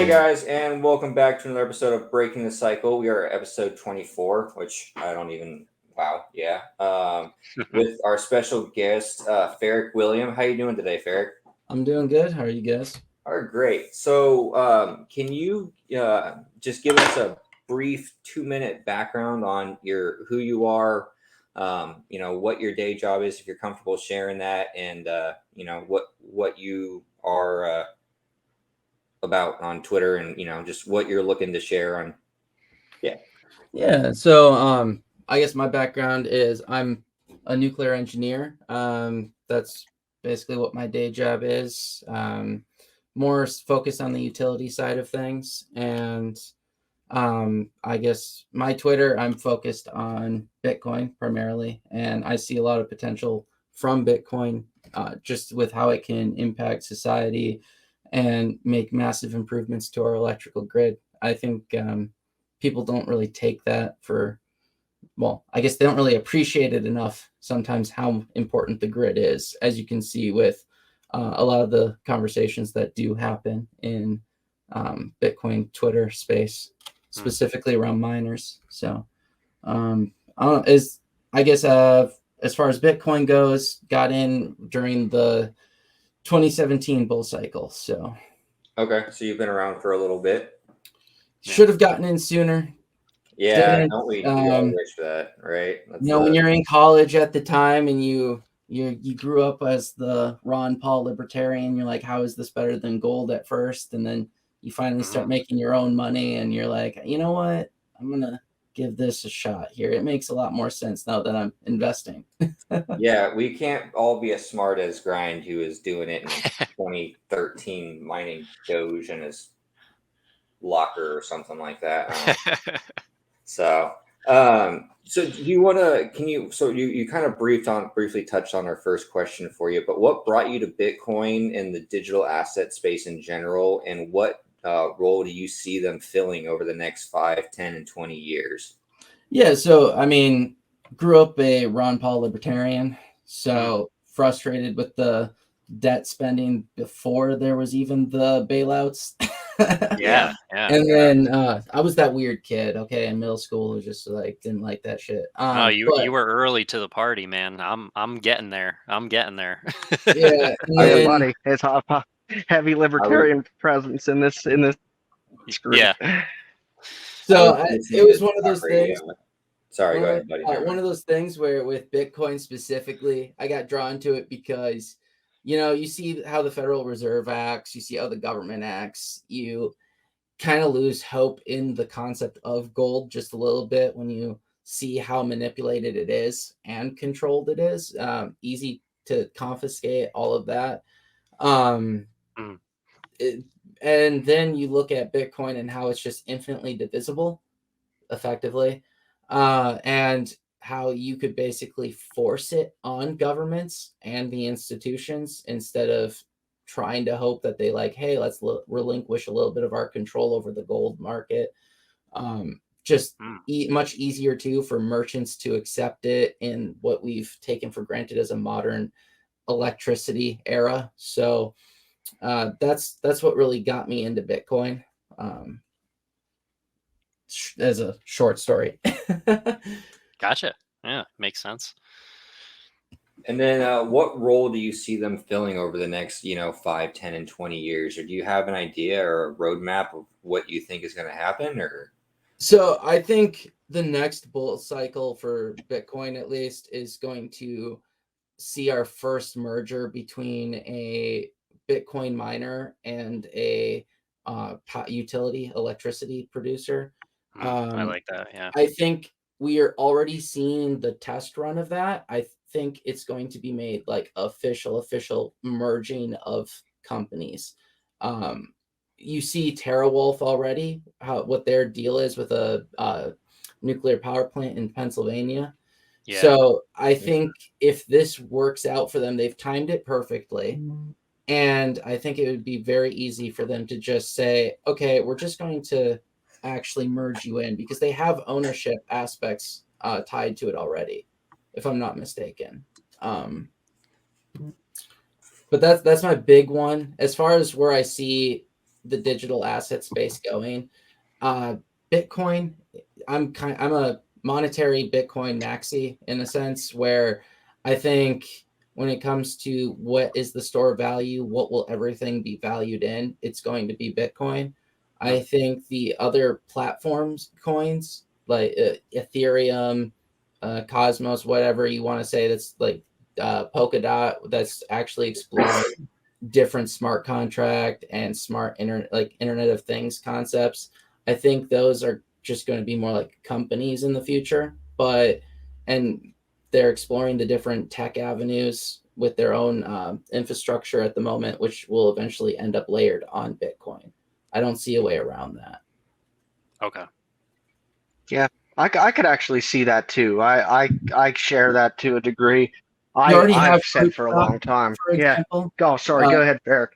Hey guys, and welcome back to another episode of Breaking the Cycle. We are at episode 24, which I don't even, wow, yeah. With our special guest, Ferric Willam. How you doing today, Ferric? I'm doing good. How are you guys? All right, great. So, can you just give us a brief 2-minute background on who you are, what your day job is, if you're comfortable sharing that, and what you are about on Twitter, and just what you're looking to share on. Yeah. So I guess my background is I'm a nuclear engineer. That's basically what my day job is. More focused on the utility side of things, and I guess my Twitter, I'm focused on Bitcoin primarily, and I see a lot of potential from Bitcoin, just with how it can impact society and make massive improvements to our electrical grid. I think people don't really take that I guess they don't really appreciate it enough sometimes how important the grid is, as you can see with a lot of the conversations that do happen in Bitcoin Twitter space, specifically around miners. So I guess as far as Bitcoin goes, got in during the 2017 bull cycle. So Okay, so you've been around for a little bit. Should have gotten in sooner. Yeah, don't we all wish that, right? When you're in college at the time and you grew up as the Ron Paul libertarian, you're like, how is this better than gold at first? And then you finally start making your own money and you're like, you know what? I'm going to give this a shot here. It makes a lot more sense now that I'm investing. Yeah, we can't all be as smart as Grind, who is doing it in 2013, mining Doge in his locker or something like that. So do you want to, so you kind of briefly touched on our first question for you, but what brought you to Bitcoin and the digital asset space in general, and what role do you see them filling over the next 5, 10, and 20 years? Yeah, so I mean, grew up a Ron Paul libertarian, so frustrated with the debt spending before there was even the bailouts. Yeah. And then I was that weird kid, okay, in middle school who just like didn't like that shit. You were early to the party, man. I'm getting there. Yeah, everybody has a heavy libertarian presence in this group. Yeah. So it was one of those things. Sorry, go ahead, buddy. One of those things where with Bitcoin specifically, I got drawn to it because, you see how the Federal Reserve acts, you see how the government acts, you kind of lose hope in the concept of gold just a little bit when you see how manipulated it is and controlled it is. Easy to confiscate, all of that. And then you look at Bitcoin and how it's just infinitely divisible, effectively. And how you could basically force it on governments and the institutions instead of trying to hope that they like, hey, let's relinquish a little bit of our control over the gold market. Much easier too for merchants to accept it in what we've taken for granted as a modern electricity era. So that's what really got me into Bitcoin. As a short story. Gotcha. Yeah, makes sense. And then what role do you see them filling over the next, 5, 10, and 20 years? Or do you have an idea or a roadmap of what you think is going to happen? Or so I think the next bull cycle for Bitcoin, at least, is going to see our first merger between a Bitcoin miner and a utility electricity producer. I like that. Yeah. I think we are already seeing the test run of that. I think it's going to be made like official merging of companies. You see TeraWulf already, what their deal is with a nuclear power plant in Pennsylvania. Yeah. So I think if this works out for them, they've timed it perfectly. And I think it would be very easy for them to just say, okay, we're just going to actually merge you in, because they have ownership aspects tied to it already, if I'm not mistaken. But that's my big one. As far as where I see the digital asset space going. Bitcoin, I'm a monetary Bitcoin maxi in a sense, where I think when it comes to what is the store value, what will everything be valued in, it's going to be Bitcoin. I think the other platforms coins like Ethereum, Cosmos, whatever you want to say, that's like Polkadot, that's actually exploring different smart contract and smart Internet of Things concepts. I think those are just going to be more like companies in the future, and they're exploring the different tech avenues with their own infrastructure at the moment, which will eventually end up layered on Bitcoin. I don't see a way around that. Okay. Yeah, I could actually see that too. I share that to a degree. You already I've have said for a long time. for Yeah. example. Oh, sorry. Go ahead, Ferric.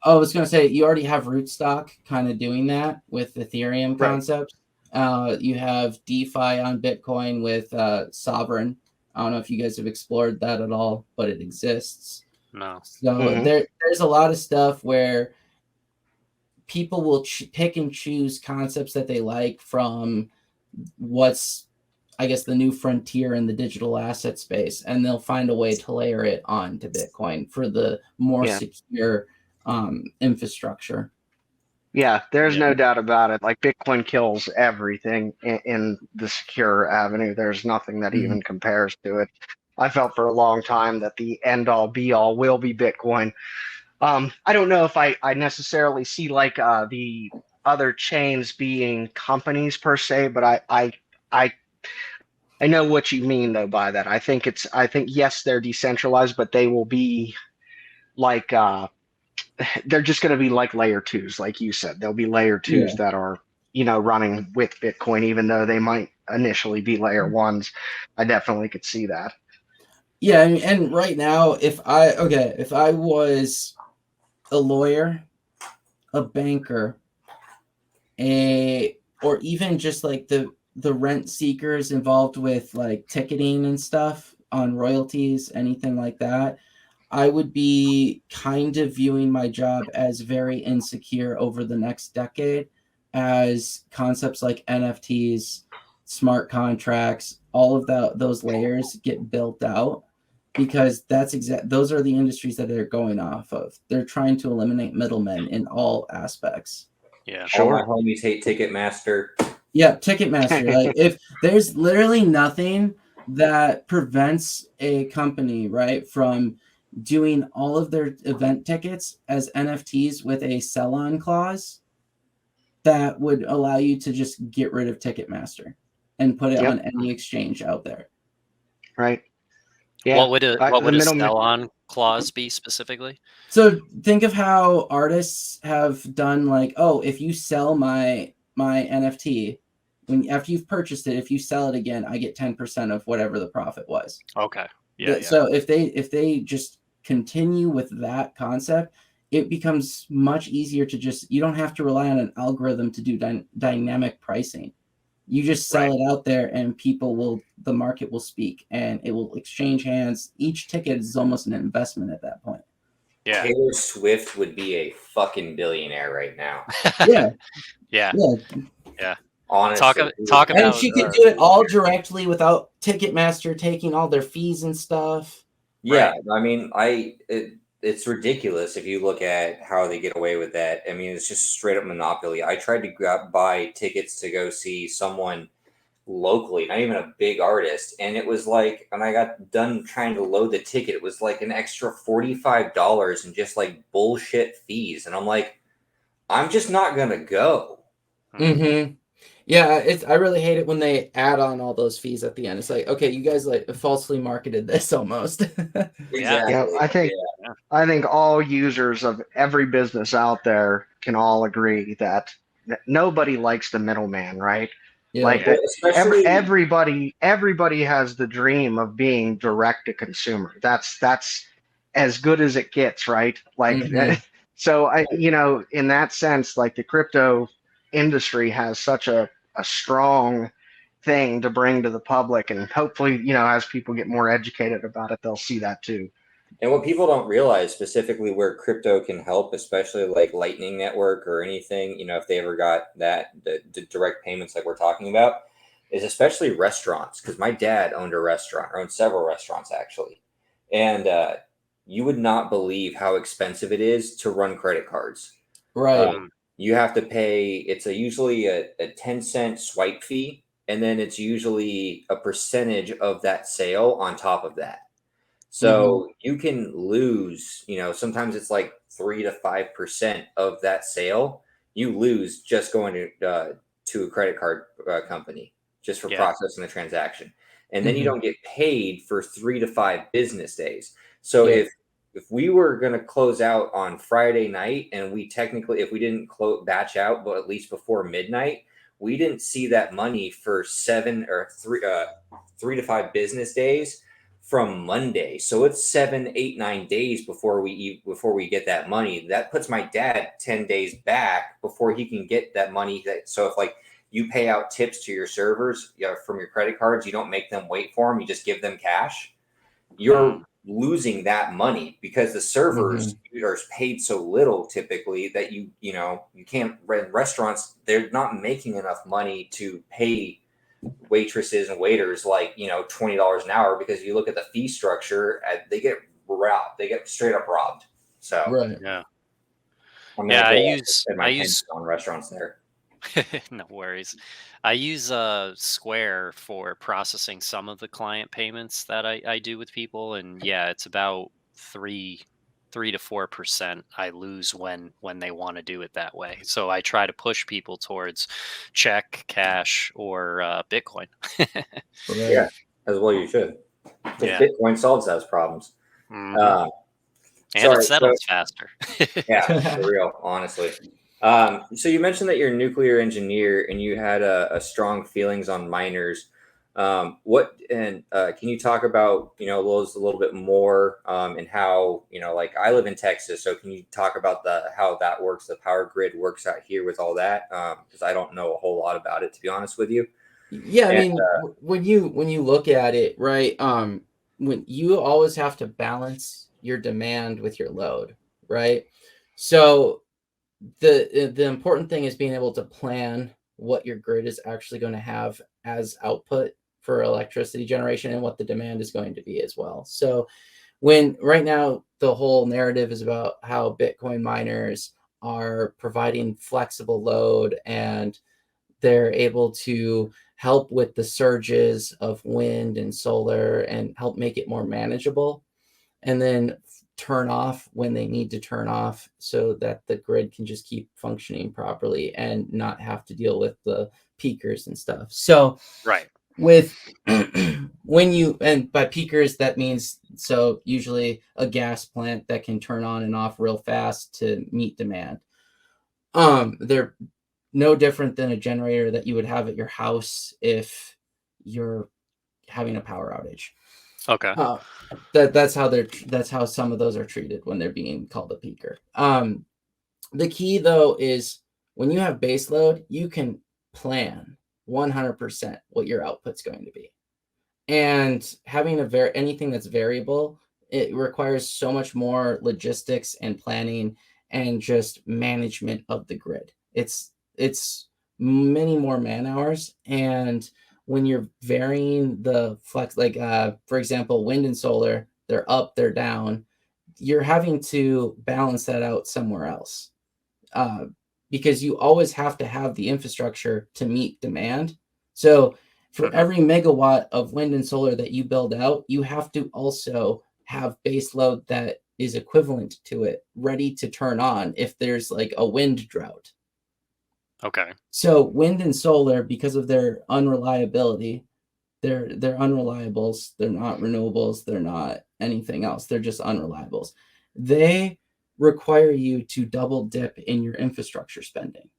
I was going to say, you already have Rootstock kind of doing that with Ethereum Right. concepts. You have DeFi on Bitcoin with Sovereign. I don't know if you guys have explored that at all, but it exists. No. So there's a lot of stuff where people will pick and choose concepts that they like from what's, I guess, the new frontier in the digital asset space, and they'll find a way to layer it onto Bitcoin for the more secure infrastructure. Yeah, there's no doubt about it. Like Bitcoin kills everything in the secure avenue. There's nothing that even compares to it. I felt for a long time that the end all be all will be Bitcoin. I don't know if I necessarily see like the other chains being companies per se, but I know what you mean though by that. I think yes, they're decentralized, but they will be like they're just going to be like layer twos, like you said. There'll be layer twos that are, running with Bitcoin, even though they might initially be layer ones. I definitely could see that. Yeah, and right now, if I was a lawyer, a banker, or even just like the rent seekers involved with like ticketing and stuff on royalties, anything like that, I would be kind of viewing my job as very insecure over the next decade as concepts like NFTs, smart contracts, all of those layers get built out, because those are the industries that they're going off of. They're trying to eliminate middlemen in all aspects. Yeah. All my homies hate Ticketmaster. Yeah, Ticketmaster. Like, if there's literally nothing that prevents a company, right, from doing all of their event tickets as NFTs with a sell-on clause that would allow you to just get rid of Ticketmaster and put it on any exchange out there. Right. Yeah. What would a sell-on clause be specifically? So think of how artists have done, like, oh, if you sell my NFT, after you've purchased it, if you sell it again, I get 10% of whatever the profit was. Okay. Yeah. So if they just continue with that concept, it becomes much easier to you don't have to rely on an algorithm to do dynamic pricing. You just sell it out there, and the market will speak, and it will exchange hands. Each ticket is almost an investment at that point. Yeah. Taylor Swift would be a fucking billionaire right now. Yeah. Honestly, talk about. And she could do it all directly without Ticketmaster taking all their fees and stuff. Yeah, I mean, it's ridiculous if you look at how they get away with that. I mean, it's just straight up monopoly. I tried to buy tickets to go see someone locally, not even a big artist, and it was like, and I got done trying to load the ticket, it was like an extra $45 and just like bullshit fees, and I'm like, I'm just not gonna go. Mm-hmm. Yeah, I really hate it when they add on all those fees at the end. It's like, okay, you guys like falsely marketed this almost. Exactly. Yeah, I think all users of every business out there can all agree that nobody likes the middleman, right? Yeah. Like Especially everybody has the dream of being direct to consumer. That's as good as it gets, right? Like so in that sense, like the crypto industry has such a strong thing to bring to the public, and hopefully, as people get more educated about it, they'll see that too. And what people don't realize, specifically where crypto can help, especially like Lightning Network or anything, you know, if they ever got that, the direct payments like we're talking about, is especially restaurants. Because my dad owned a restaurant, or owned several restaurants actually. And you would not believe how expensive it is to run credit cards. Right. You have to pay, it's usually a 10-cent swipe fee, and then it's usually a percentage of that sale on top of that. So you can lose, you know, sometimes it's like 3 to 5% of that sale. You lose just going to a credit card company just for processing the transaction, and then you don't get paid for 3 to 5 business days. So if we were going to close out on Friday night, and we technically, if we didn't batch out, but at least before midnight, we didn't see that money for 3 to 5 business days from Monday. So it's 7, 8, 9 days before we get that money. That puts my dad 10 days back before he can get that money. So if like you pay out tips to your servers, you know, from your credit cards, you don't make them wait for them, you just give them cash. You're losing that money because the servers are paid so little typically that you can't rent restaurants. They're not making enough money to pay waitresses and waiters like, you know, $20 an hour, because you look at the fee structure, they get robbed. They get straight up robbed. So I use on restaurants there. No worries. I use Square for processing some of the client payments that I do with people, and it's about 3 to 4% I lose when they want to do it that way. So I try to push people towards check, cash, or Bitcoin. Yeah, as well you should. Bitcoin solves those problems. And it settles faster. Yeah, for real, honestly. So you mentioned that you're a nuclear engineer and you had a strong feelings on miners. Can you talk about, you know, those a little bit more, and how, you know, like I live in Texas, so can you talk about how that works, the power grid works out here with all that? Because I don't know a whole lot about it, to be honest with you. Yeah, I mean, when you look at it, right, when you always have to balance your demand with your load, right? So the important thing is being able to plan what your grid is actually going to have as output for electricity generation and what the demand is going to be as well. So when right now the whole narrative is about how Bitcoin miners are providing flexible load and they're able to help with the surges of wind and solar and help make it more manageable, and then turn off when they need to turn off so that the grid can just keep functioning properly and not have to deal with the peakers and stuff. So with when you, and by peakers that means, so usually a gas plant that can turn on and off real fast to meet demand. They're no different than a generator that you would have at your house if you're having a power outage. Okay. That's how some of those are treated when they're being called a peaker. The key though is when you have base load, you can plan 100% what your output's going to be. And having anything that's variable, it requires so much more logistics and planning and just management of the grid. It's many more man hours, and when you're varying the flex, like for example, wind and solar, they're up, they're down, you're having to balance that out somewhere else, because you always have to have the infrastructure to meet demand. So for every megawatt of wind and solar that you build out, you have to also have base load that is equivalent to it, ready to turn on if there's like a wind drought. Okay. So wind and solar, because of their unreliability, they're unreliables. They're not renewables. They're not anything else. They're just unreliables. They require you to double dip in your infrastructure spending.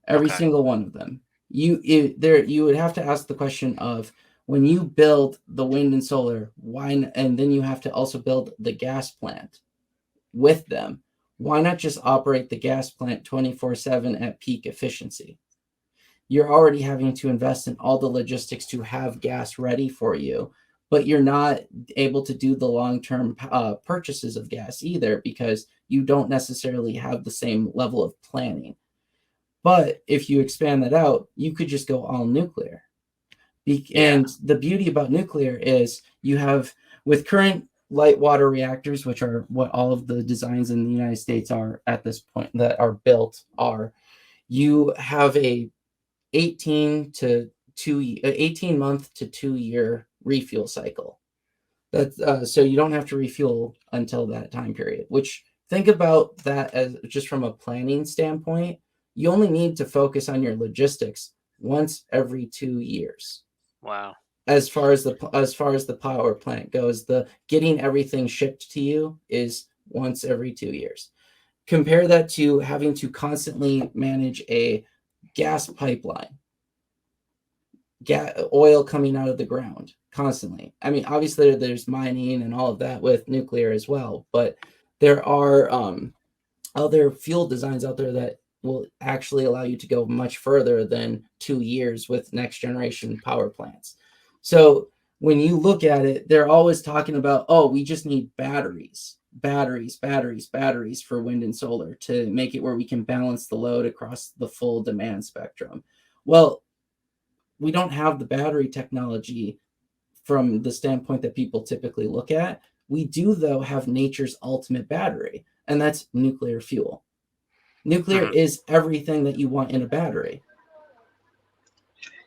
Every single one of them. You would have to ask the question of, when you build the wind and solar, why? And then you have to also build the gas plant with them. Why not just operate the gas plant 24/7 at peak efficiency? You're already having to invest in all the logistics to have gas ready for you but you're not able to do the long-term purchases of gas either, because you don't necessarily have the same level of planning. But if you expand that out, you could just go all nuclear. And the beauty about nuclear is you have, with current light water reactors, which are what all of the designs in the United States are at this point that are built are, you have a 18 month to 2 year refuel cycle. That's so you don't have to refuel until that time period, which, think about that as just from a planning standpoint. You only need to focus on your logistics once every 2 years. Wow. As far as the power plant goes, the getting everything shipped to you is once every 2 years. Compare that to having to constantly manage a gas pipeline, oil coming out of the ground constantly. I mean, obviously there's mining and all of that with nuclear as well, but there are other fuel designs out there that will actually allow you to go much further than 2 years with next generation power plants. So when you look at it, they're always talking about, oh, we just need batteries for wind and solar to make it where we can balance the load across the full demand spectrum. Well, we don't have the battery technology from the standpoint that people typically look at. We do, though, have nature's ultimate battery, and that's nuclear fuel. Nuclear is everything that you want in a battery.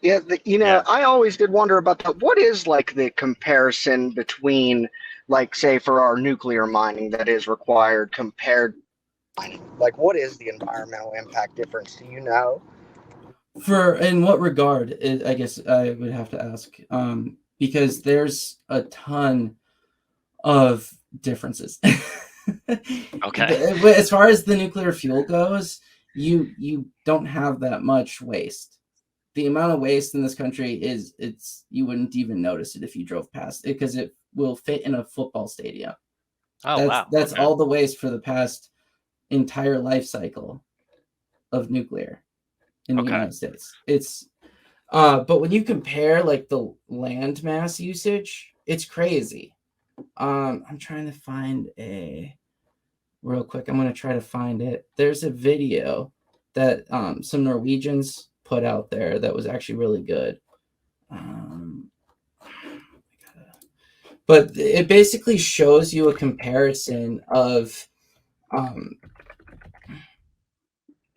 Yeah, I always did wonder about that. What is like the comparison between, like, say, for our nuclear mining that is required compared to mining? Like, what is the environmental impact difference? Do you know? In what regard? I guess I would have to ask, because there's a ton of differences. Okay. As far as the nuclear fuel goes, you don't have that much waste. The amount of waste in this country you wouldn't even notice it if you drove past it, because it will fit in a football stadium. Oh, wow. That's all the waste for the past entire life cycle of nuclear in the United States. It's but when you compare like the land mass usage, it's crazy. I'm trying to find real quick. I'm going to try to find it. There's a video that some Norwegians put out there that was actually really good. But it basically shows you a comparison of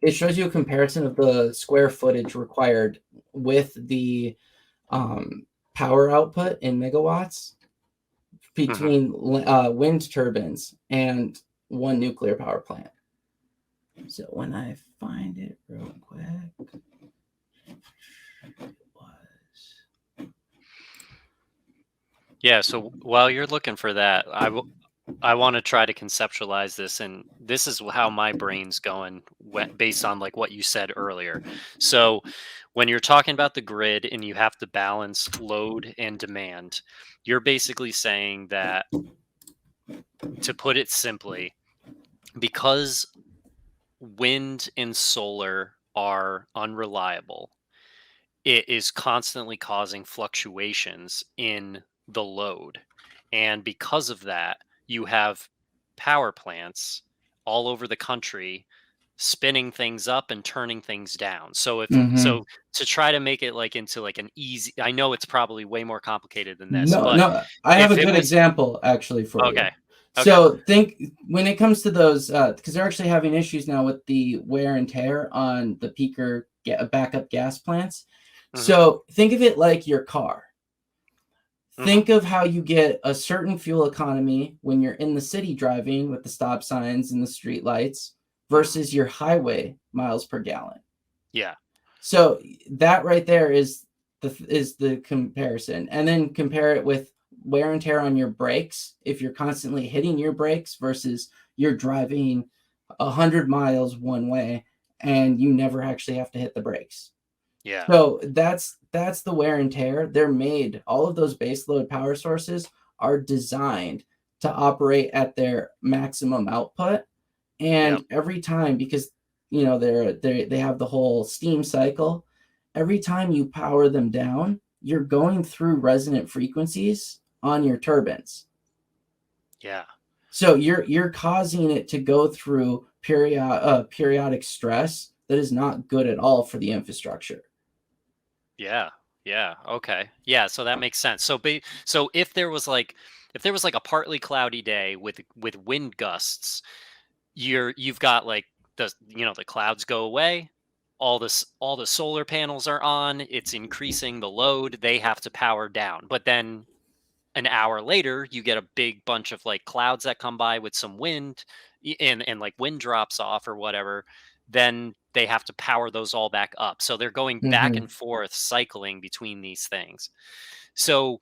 the square footage required with the power output in megawatts between wind turbines and one nuclear power plant. So when I find it real quick, So while you're looking for that, I want to try to conceptualize this, and this is how my brain's going based on like what you said earlier. So when you're talking about the grid and you have to balance load and demand, you're basically saying that, to put it simply, because wind and solar are unreliable, it is constantly causing fluctuations in the load. And because of that, you have power plants all over the country spinning things up and turning things down. So so to try to make it like into like an easy, I know it's probably way more complicated than this. No, I have a good example actually for you. So think when it comes to those, because they're actually having issues now with the wear and tear on the peaker backup gas plants. So think of it like your car. Think of how you get a certain fuel economy when you're in the city driving with the stop signs and the street lights versus your highway miles per gallon. Yeah. So that right there is the comparison. And then compare it with wear and tear on your brakes. If you're constantly hitting your brakes versus you're driving 100 miles one way and you never actually have to hit the brakes. Yeah. So that's the wear and tear. They're made, all of those base load power sources are designed to operate at their maximum output. And every time, because they have the whole steam cycle, every time you power them down, you're going through resonant frequencies on your turbines. Yeah. So you're causing it to go through periodic stress that is not good at all for the infrastructure. Yeah. Yeah. Okay. Yeah. So that makes sense. So if there was like a partly cloudy day with wind gusts, you've got like the clouds go away, all the solar panels are on, it's increasing the load, they have to power down. But then an hour later, you get a big bunch of like clouds that come by with some wind, and like wind drops off or whatever. Then they have to power those all back up. So they're going back and forth, cycling between these things. So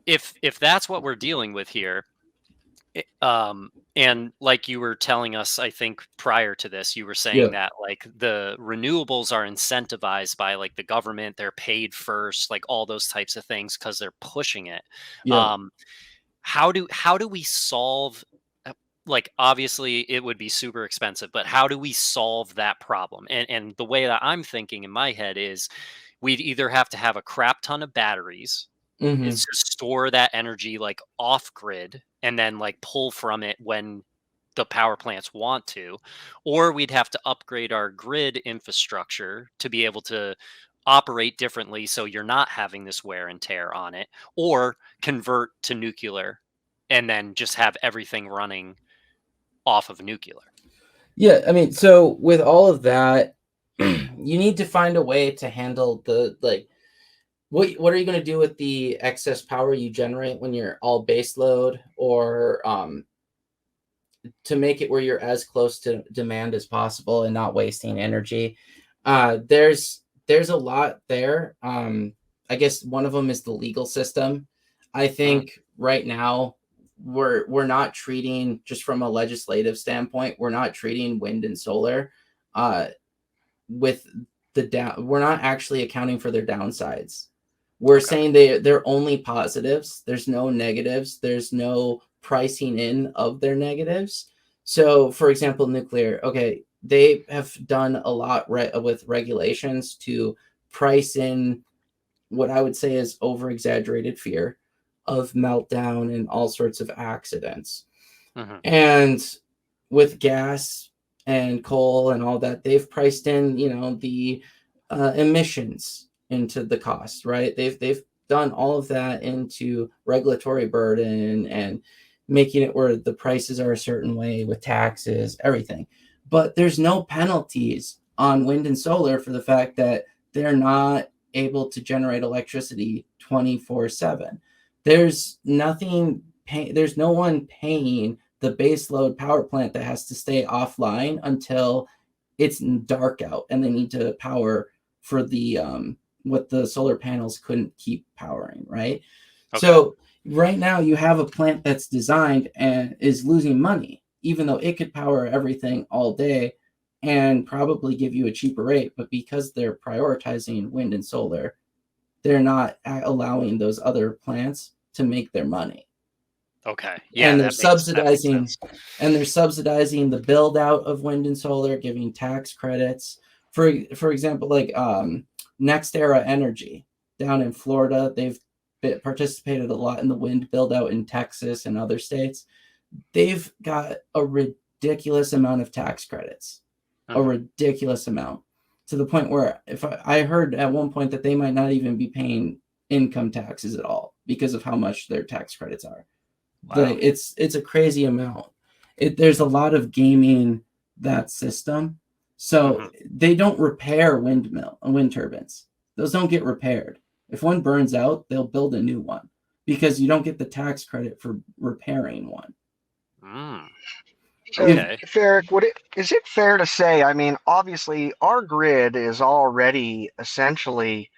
if that's what we're dealing with here, and like you were telling us, I think prior to this, you were saying that like the renewables are incentivized by like the government, they're paid first, like all those types of things because they're pushing it. Yeah. How do we solve? Like obviously it would be super expensive, but how do we solve that problem? And the way that I'm thinking in my head is we'd either have to have a crap ton of batteries is to store that energy like off grid and then like pull from it when the power plants want to, or we'd have to upgrade our grid infrastructure to be able to operate differently so you're not having this wear and tear on it, or convert to nuclear and then just have everything running off of nuclear. Yeah, I mean, so with all of that, you need to find a way to handle the like what are you going to do with the excess power you generate when you're all base load, or to make it where you're as close to demand as possible and not wasting energy. There's a lot there. I guess one of them is the legal system. I think right now we're not treating, just from a legislative standpoint, we're not treating wind and solar with we're not actually accounting for their downsides. We're saying they're only positives. There's no negatives. There's no pricing in of their negatives. So, for example, nuclear, they have done a lot with regulations to price in what I would say is over-exaggerated fear of meltdown and all sorts of accidents. And with gas and coal and all that, they've priced in, the emissions into the cost, right? They've done all of that into regulatory burden and making it where the prices are a certain way with taxes, everything. But there's no penalties on wind and solar for the fact that they're not able to generate electricity 24/7. There's nothing, there's no one paying the base load power plant that has to stay offline until it's dark out and they need to power for the what the solar panels couldn't keep powering, right? So right now you have a plant that's designed and is losing money, even though it could power everything all day and probably give you a cheaper rate. But because they're prioritizing wind and solar, they're not allowing those other plants to make their money. Yeah, and they're subsidizing the build out of wind and solar, giving tax credits. For example, like Next Era Energy down in Florida, they've participated a lot in the wind build out in Texas and other states. They've got a ridiculous amount of tax credits, a ridiculous amount, to the point where I heard at one point that they might not even be paying income taxes at all because of how much their tax credits are. Wow. It's a crazy amount. There's a lot of gaming that system. So they don't repair wind turbines. Those don't get repaired. If one burns out, they'll build a new one because you don't get the tax credit for repairing one. So, Ferric, is it fair to say, I mean, obviously our grid is already essentially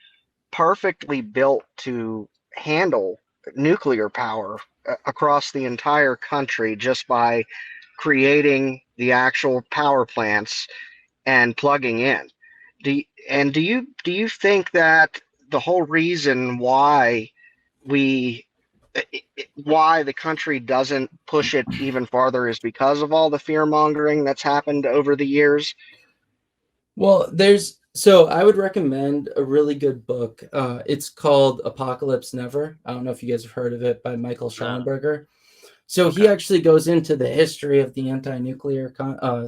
perfectly built to handle nuclear power across the entire country just by creating the actual power plants and plugging in. Do you think that the whole reason why the country doesn't push it even farther is because of all the fear mongering that's happened over the years? Well, there's So I would recommend a really good book. It's called Apocalypse Never. I don't know if you guys have heard of it, by Michael Schellenberger. So he actually goes into the history of the anti-nuclear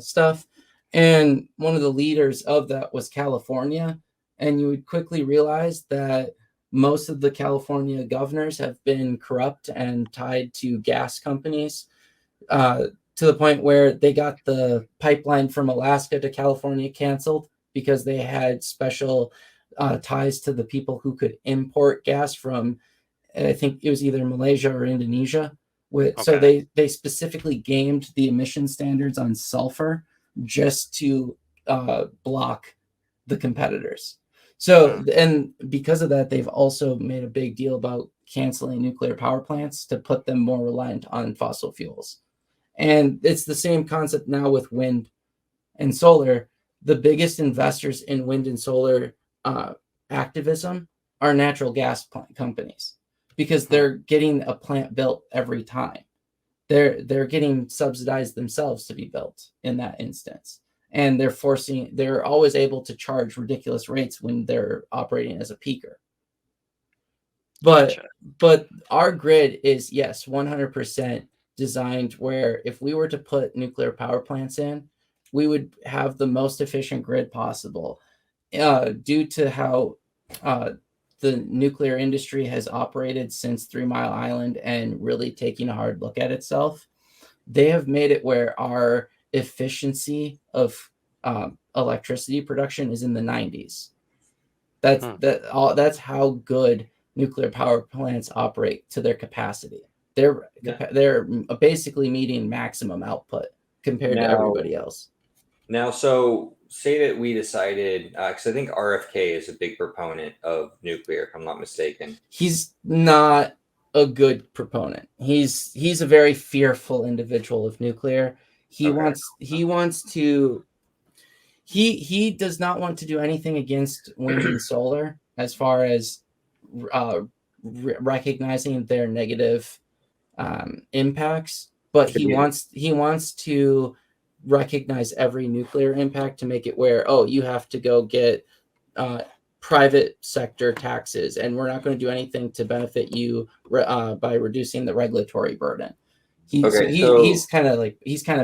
stuff. And one of the leaders of that was California. And you would quickly realize that most of the California governors have been corrupt and tied to gas companies, to the point where they got the pipeline from Alaska to California canceled because they had special ties to the people who could import gas from, I think it was either Malaysia or Indonesia. So they specifically gamed the emission standards on sulfur just to block the competitors. So, and because of that, they've also made a big deal about canceling nuclear power plants to put them more reliant on fossil fuels. And it's the same concept now with wind and solar. The biggest investors in wind and solar activism are natural gas companies, because they're getting a plant built every time. They're getting subsidized themselves to be built in that instance. And they're always able to charge ridiculous rates when they're operating as a peaker. But our grid is, yes, 100% designed where if we were to put nuclear power plants in, we would have the most efficient grid possible. Due to how the nuclear industry has operated since 3 Mile Island and really taking a hard look at itself, they have made it where our efficiency of electricity production is in the 90s. That's how good nuclear power plants operate to their capacity. They're basically meeting maximum output compared to everybody else. Now, so say that we decided, because I think RFK is a big proponent of nuclear, if I'm not mistaken. He's not a good proponent. He's a very fearful individual of nuclear. He does not want to do anything against wind and solar as far as recognizing their negative impacts, but he wants to recognize every nuclear impact to make it where, you have to go get private sector taxes, and we're not going to do anything to benefit you by reducing the regulatory burden. He's kind of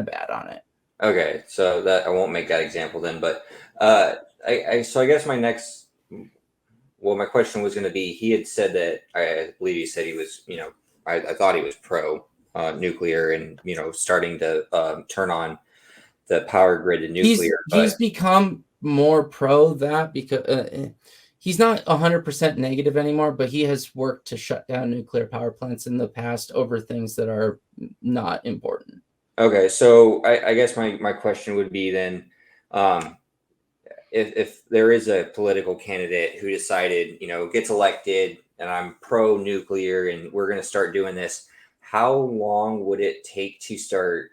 bad on it. Okay, so that I won't make that example then, but I guess my question was going to be, he had said that, I believe he said he was, I thought he was pro nuclear and, starting to turn on the power grid to nuclear. He's become more pro that because he's not 100% negative anymore, but he has worked to shut down nuclear power plants in the past over things that are not important. Okay, so I guess my question would be then, if there is a political candidate who decided, gets elected, and I'm pro nuclear and we're going to start doing this, how long would it take to start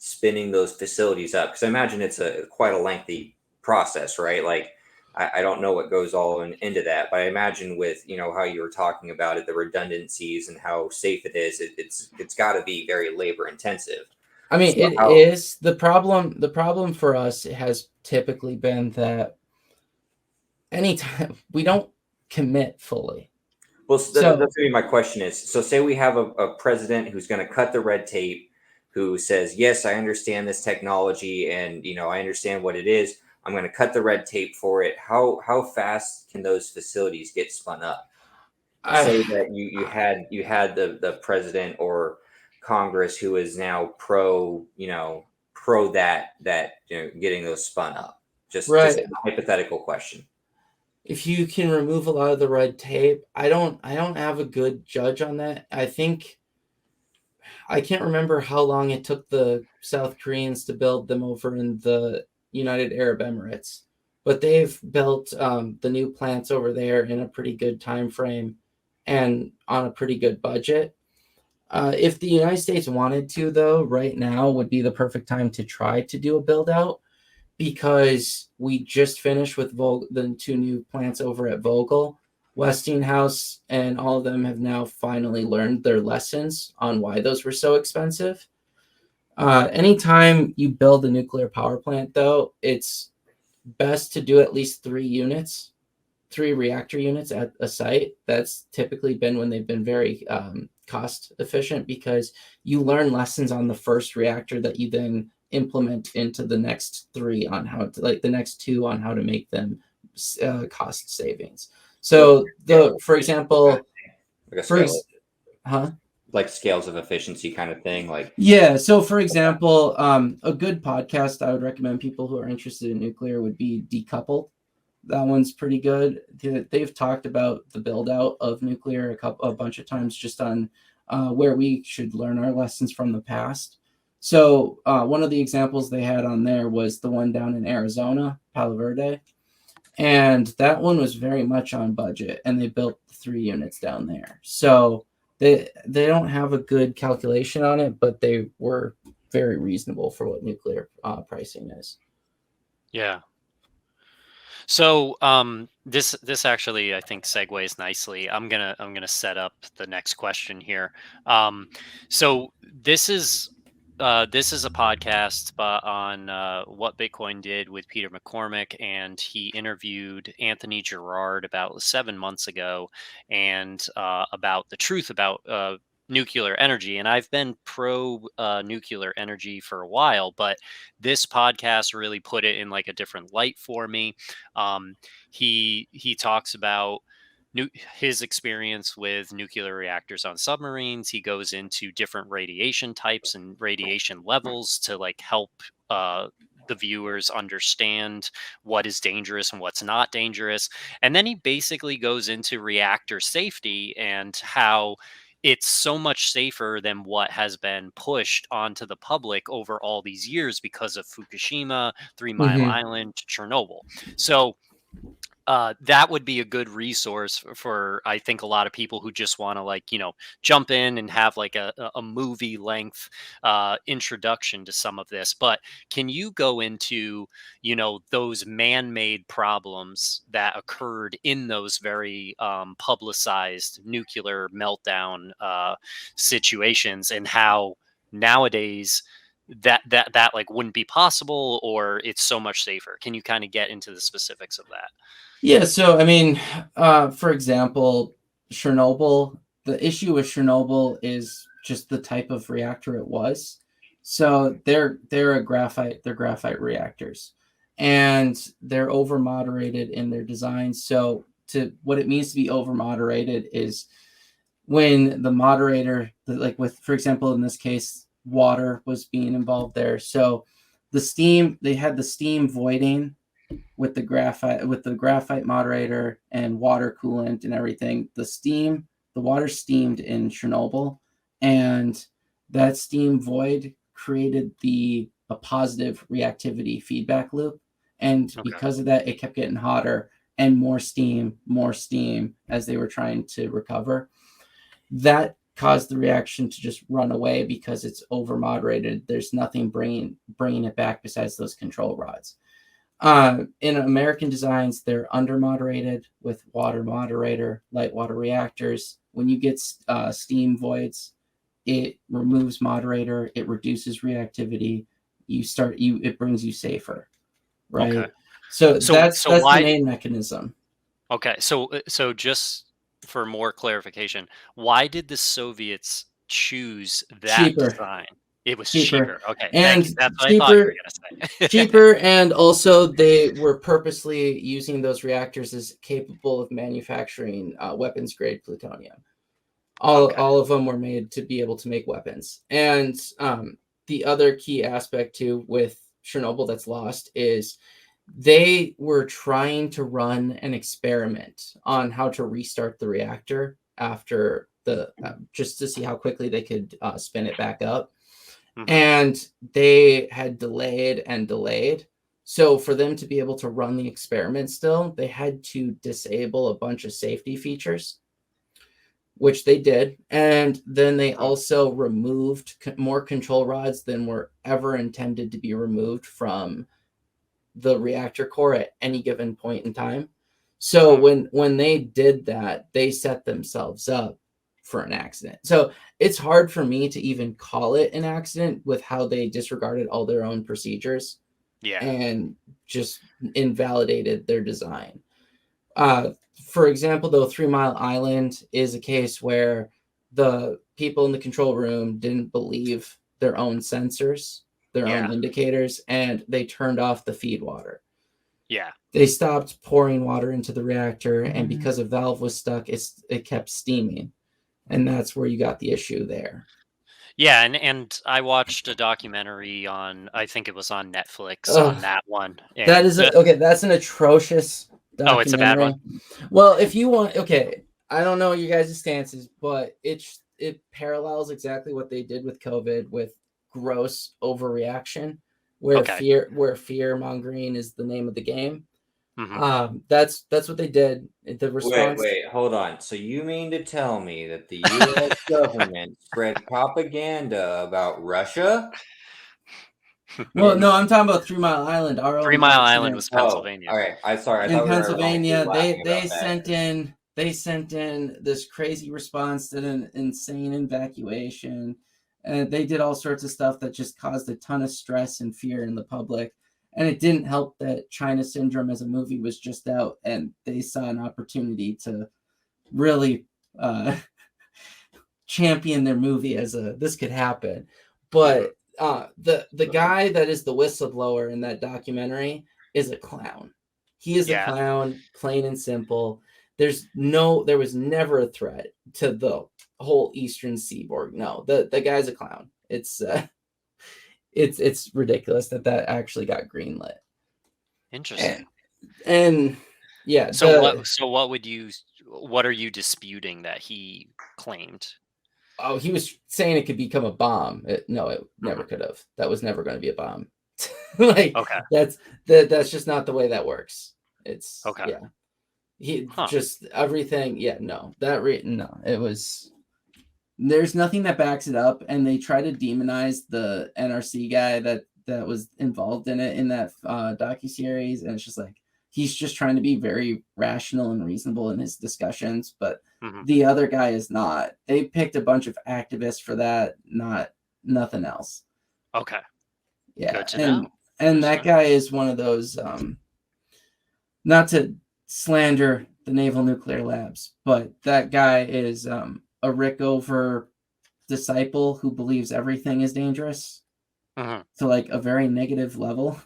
spinning those facilities up? Because I imagine it's quite a lengthy process, right? Like, I don't know what goes all into that, but I imagine with, how you were talking about it, the redundancies and how safe it is, it's got to be very labor intensive. I mean, is the problem for us has typically been that anytime we don't commit fully. Well, that's going to be my question is, so say we have a president who's going to cut the red tape, who says, yes, I understand this technology and, I understand what it is. I'm going to cut the red tape for it. How fast can those facilities get spun up? Say that you had the president or Congress who is now pro that getting those spun up. Just a hypothetical question. If you can remove a lot of the red tape, I don't have a good judge on that. I think I can't remember how long it took the South Koreans to build them over in the United Arab Emirates, but they've built the new plants over there in a pretty good time frame and on a pretty good budget. If the United States wanted to, though, right now would be the perfect time to try to do a build out, because we just finished with the 2 new plants over at Vogel. Westinghouse and all of them have now finally learned their lessons on why those were so expensive. Anytime you build a nuclear power plant, though, it's best to do at least 3 reactor units at a site. That's typically been when they've been very cost efficient, because you learn lessons on the first reactor that you then implement into the next 3 on how to, like the next 2 on how to make them cost savings. So for example, like a scale, huh? like scales of efficiency kind of thing. Like, yeah. So for example, a good podcast I would recommend people who are interested in nuclear would be Decoupled. That one's pretty good. They've talked about the build out of nuclear a bunch of times, just on where we should learn our lessons from the past. So one of the examples they had on there was the one down in Arizona, Palo Verde. And that one was very much on budget, and they built 3 units down there. So they don't have a good calculation on it, but they were very reasonable for what nuclear pricing is. Yeah. So this actually, I think, segues nicely. I'm gonna set up the next question here. So this is a podcast on what Bitcoin did with Peter McCormick, and he interviewed Anthony Girard about 7 months ago, and about the truth about nuclear energy. And I've been pro nuclear energy for a while, but this podcast really put it in like a different light for me. He talks about his experience with nuclear reactors on submarines. He goes into different radiation types and radiation levels to like help the viewers understand what is dangerous and what's not dangerous. And then he basically goes into reactor safety and how it's so much safer than what has been pushed onto the public over all these years because of Fukushima, 3 Mile Island, Chernobyl. So that would be a good resource for I think a lot of people who just want to, like, jump in and have like a movie length introduction to some of this. But can you go into those man-made problems that occurred in those very publicized nuclear meltdown situations, and how nowadays that like wouldn't be possible, or it's so much safer? Can you kind of get into the specifics of that? Yeah, so I mean, for example, Chernobyl, the issue with Chernobyl is just the type of reactor it was. So they're graphite reactors, and they're over moderated in their design. So what it means to be over moderated is when the moderator, like with, for example, in this case, water was being involved there. So they had the steam voiding with the graphite moderator and water coolant and everything. The water steamed in Chernobyl, and that steam void created a positive reactivity feedback loop. And because of that, it kept getting hotter and more steam as they were trying to recover. That caused the reaction to just run away because it's over moderated. There's nothing bringing it back besides those control rods. In American designs, they're under moderated with water moderator, light water reactors. When you get steam voids, it removes moderator, it reduces reactivity. It brings you safer, right? Okay. So that's the main mechanism. Okay, so just for more clarification, why did the Soviets choose that design? It was cheaper. Okay, and that's what I thought you were going to say. Cheaper, and also they were purposely using those reactors as capable of manufacturing weapons grade plutonium. All of them were made to be able to make weapons. And the other key aspect too with Chernobyl that's lost is they were trying to run an experiment on how to restart the reactor after just to see how quickly they could spin it back up. And they had delayed and delayed. So for them to be able to run the experiment still, they had to disable a bunch of safety features, which they did. And then they also removed more control rods than were ever intended to be removed from the reactor core at any given point in time. So when they did that, they set themselves up for an accident. So it's hard for me to even call it an accident with how they disregarded all their own procedures. Yeah. and just invalidated their design. For example, though, 3 Mile Island is a case where the people in the control room didn't believe their own sensors, their own indicators, and they turned off the feed water. Yeah. They stopped pouring water into the reactor, and because a valve was stuck, it kept steaming. And that's where you got the issue there. Yeah, and I watched a documentary on, I think it was on Netflix on that one. That is that's an atrocious documentary. Oh, it's a bad one? Well, if you want, I don't know your guys' stances, but it parallels exactly what they did with COVID, with gross overreaction, where fear mongering is the name of the game. That's what they did. The response. Wait, hold on. So you mean to tell me that the U.S. government spread propaganda about Russia? Well, no, I'm talking about 3 Mile Island. 3 Mile Island was Pennsylvania. All right, I'm sorry. I in thought Pennsylvania, they sent in this crazy response to an insane evacuation, and they did all sorts of stuff that just caused a ton of stress and fear in the public. And it didn't help that China Syndrome as a movie was just out, and they saw an opportunity to really champion their movie as this could happen. But the guy that is the whistleblower in that documentary is a clown. He is a clown, plain and simple. There was never a threat to the whole Eastern Seaboard. No, the guy's a clown. It's ridiculous that actually got greenlit. Interesting. And yeah. So what are you disputing that he claimed? Oh, he was saying it could become a bomb. It never could have. That was never going to be a bomb. That's just not the way that works. It's just everything. Yeah, no, it was. There's nothing that backs it up, and they try to demonize the NRC guy that was involved in it in that docuseries, and it's just like he's just trying to be very rational and reasonable in his discussions, but the other guy is not. They picked a bunch of activists for that, nothing else. Okay. Yeah, good to know. And that guy is one of those. Not to slander the Naval Nuclear Labs, but that guy is a Rickover disciple who believes everything is dangerous to like a very negative level.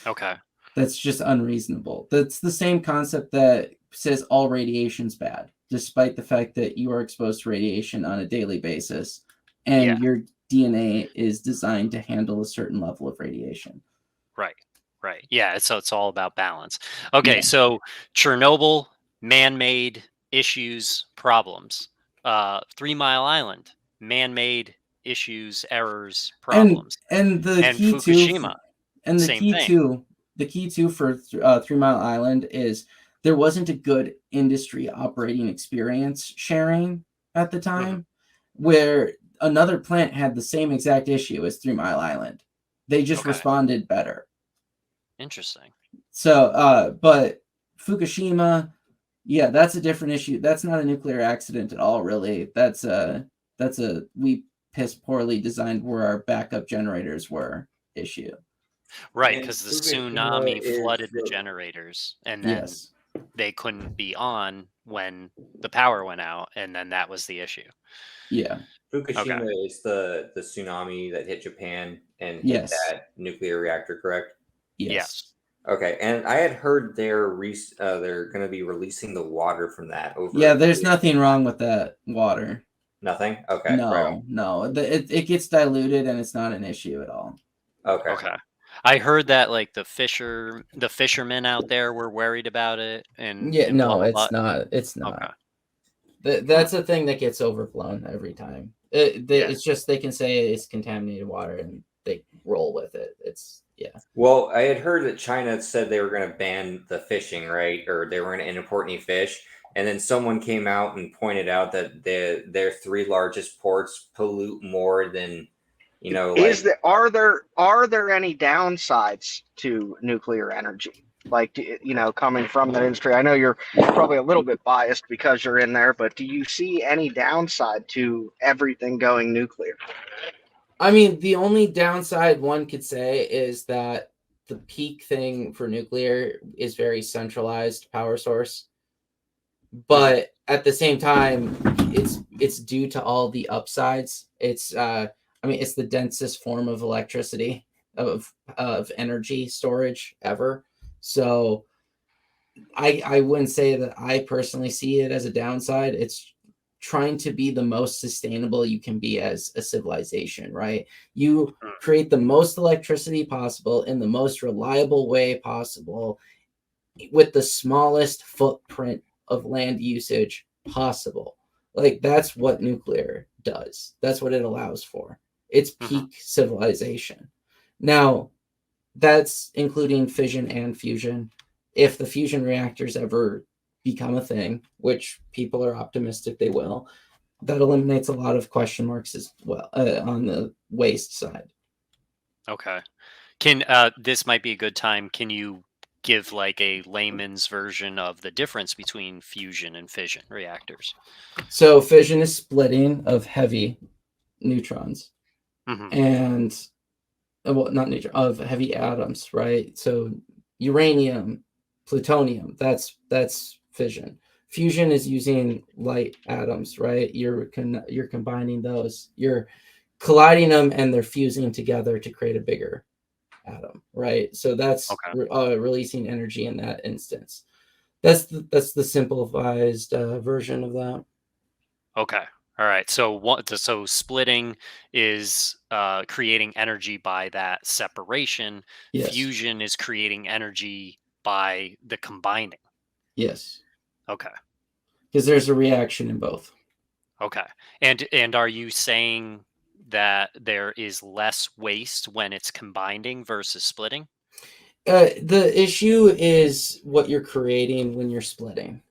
Okay. That's just unreasonable. That's the same concept that says all radiation's bad, despite the fact that you are exposed to radiation on a daily basis, and your DNA is designed to handle a certain level of radiation. Right. Yeah, so it's all about balance. Okay, so Chernobyl, man-made issues, problems. 3 Mile Island, man-made issues, errors, problems. And key Fukushima, the key too for 3 Mile Island is there wasn't a good industry operating experience sharing at the time, where another plant had the same exact issue as 3 Mile Island. They just responded better. Interesting. So, but Fukushima, that's a different issue. That's not a nuclear accident at all, really. That's we piss poorly designed where our backup generators were issue. Right, because the tsunami flooded the generators, and then they couldn't be on when the power went out, and then that was the issue. Yeah. Fukushima is the tsunami that hit Japan and hit that nuclear reactor, correct? Yes. Okay, and I had heard they're going to be releasing the water from that over. Yeah, there's nothing wrong with that water. Nothing? Okay. No. It gets diluted and it's not an issue at all. Okay. I heard that like the fishermen out there were worried about it, and it's not. It's not. Okay. That's a thing that gets overblown every time. It's just they can say it's contaminated water and they roll with it. Well, I had heard that China said they were going to ban the fishing, right? Or they were going to import any fish. And then someone came out and pointed out that their 3 largest ports pollute more than, are there any downsides to nuclear energy? Like, coming from that industry, I know you're probably a little bit biased because you're in there, but do you see any downside to everything going nuclear? I mean, the only downside one could say is that the peak thing for nuclear is very centralized power source, but at the same time, it's due to all the upsides. It's it's the densest form of electricity of energy storage ever. So I wouldn't say that I personally see it as a downside. It's trying to be the most sustainable you can be as a civilization, right? You create the most electricity possible in the most reliable way possible with the smallest footprint of land usage possible. Like that's what nuclear does. That's what it allows for. It's peak civilization. Now, that's including fission and fusion. If the fusion reactors ever become a thing, which people are optimistic they will, that eliminates a lot of question marks as well on the waste side. Okay. This might be a good time. Can you give like a layman's version of the difference between fusion and fission reactors? So fission is splitting of heavy neutrons and not neutron, of heavy atoms, right? So uranium, plutonium, that's fission. Fusion is using light atoms, right? You're combining those. You're colliding them and they're fusing together to create a bigger atom, right? So that's releasing energy in that instance. That's the simplified version of that. Okay. All right. So splitting is creating energy by that separation. Yes. Fusion is creating energy by the combining. Yes. Okay. Because there's a reaction in both. Okay. And are you saying that there is less waste when it's combining versus splitting? The issue is what you're creating when you're splitting.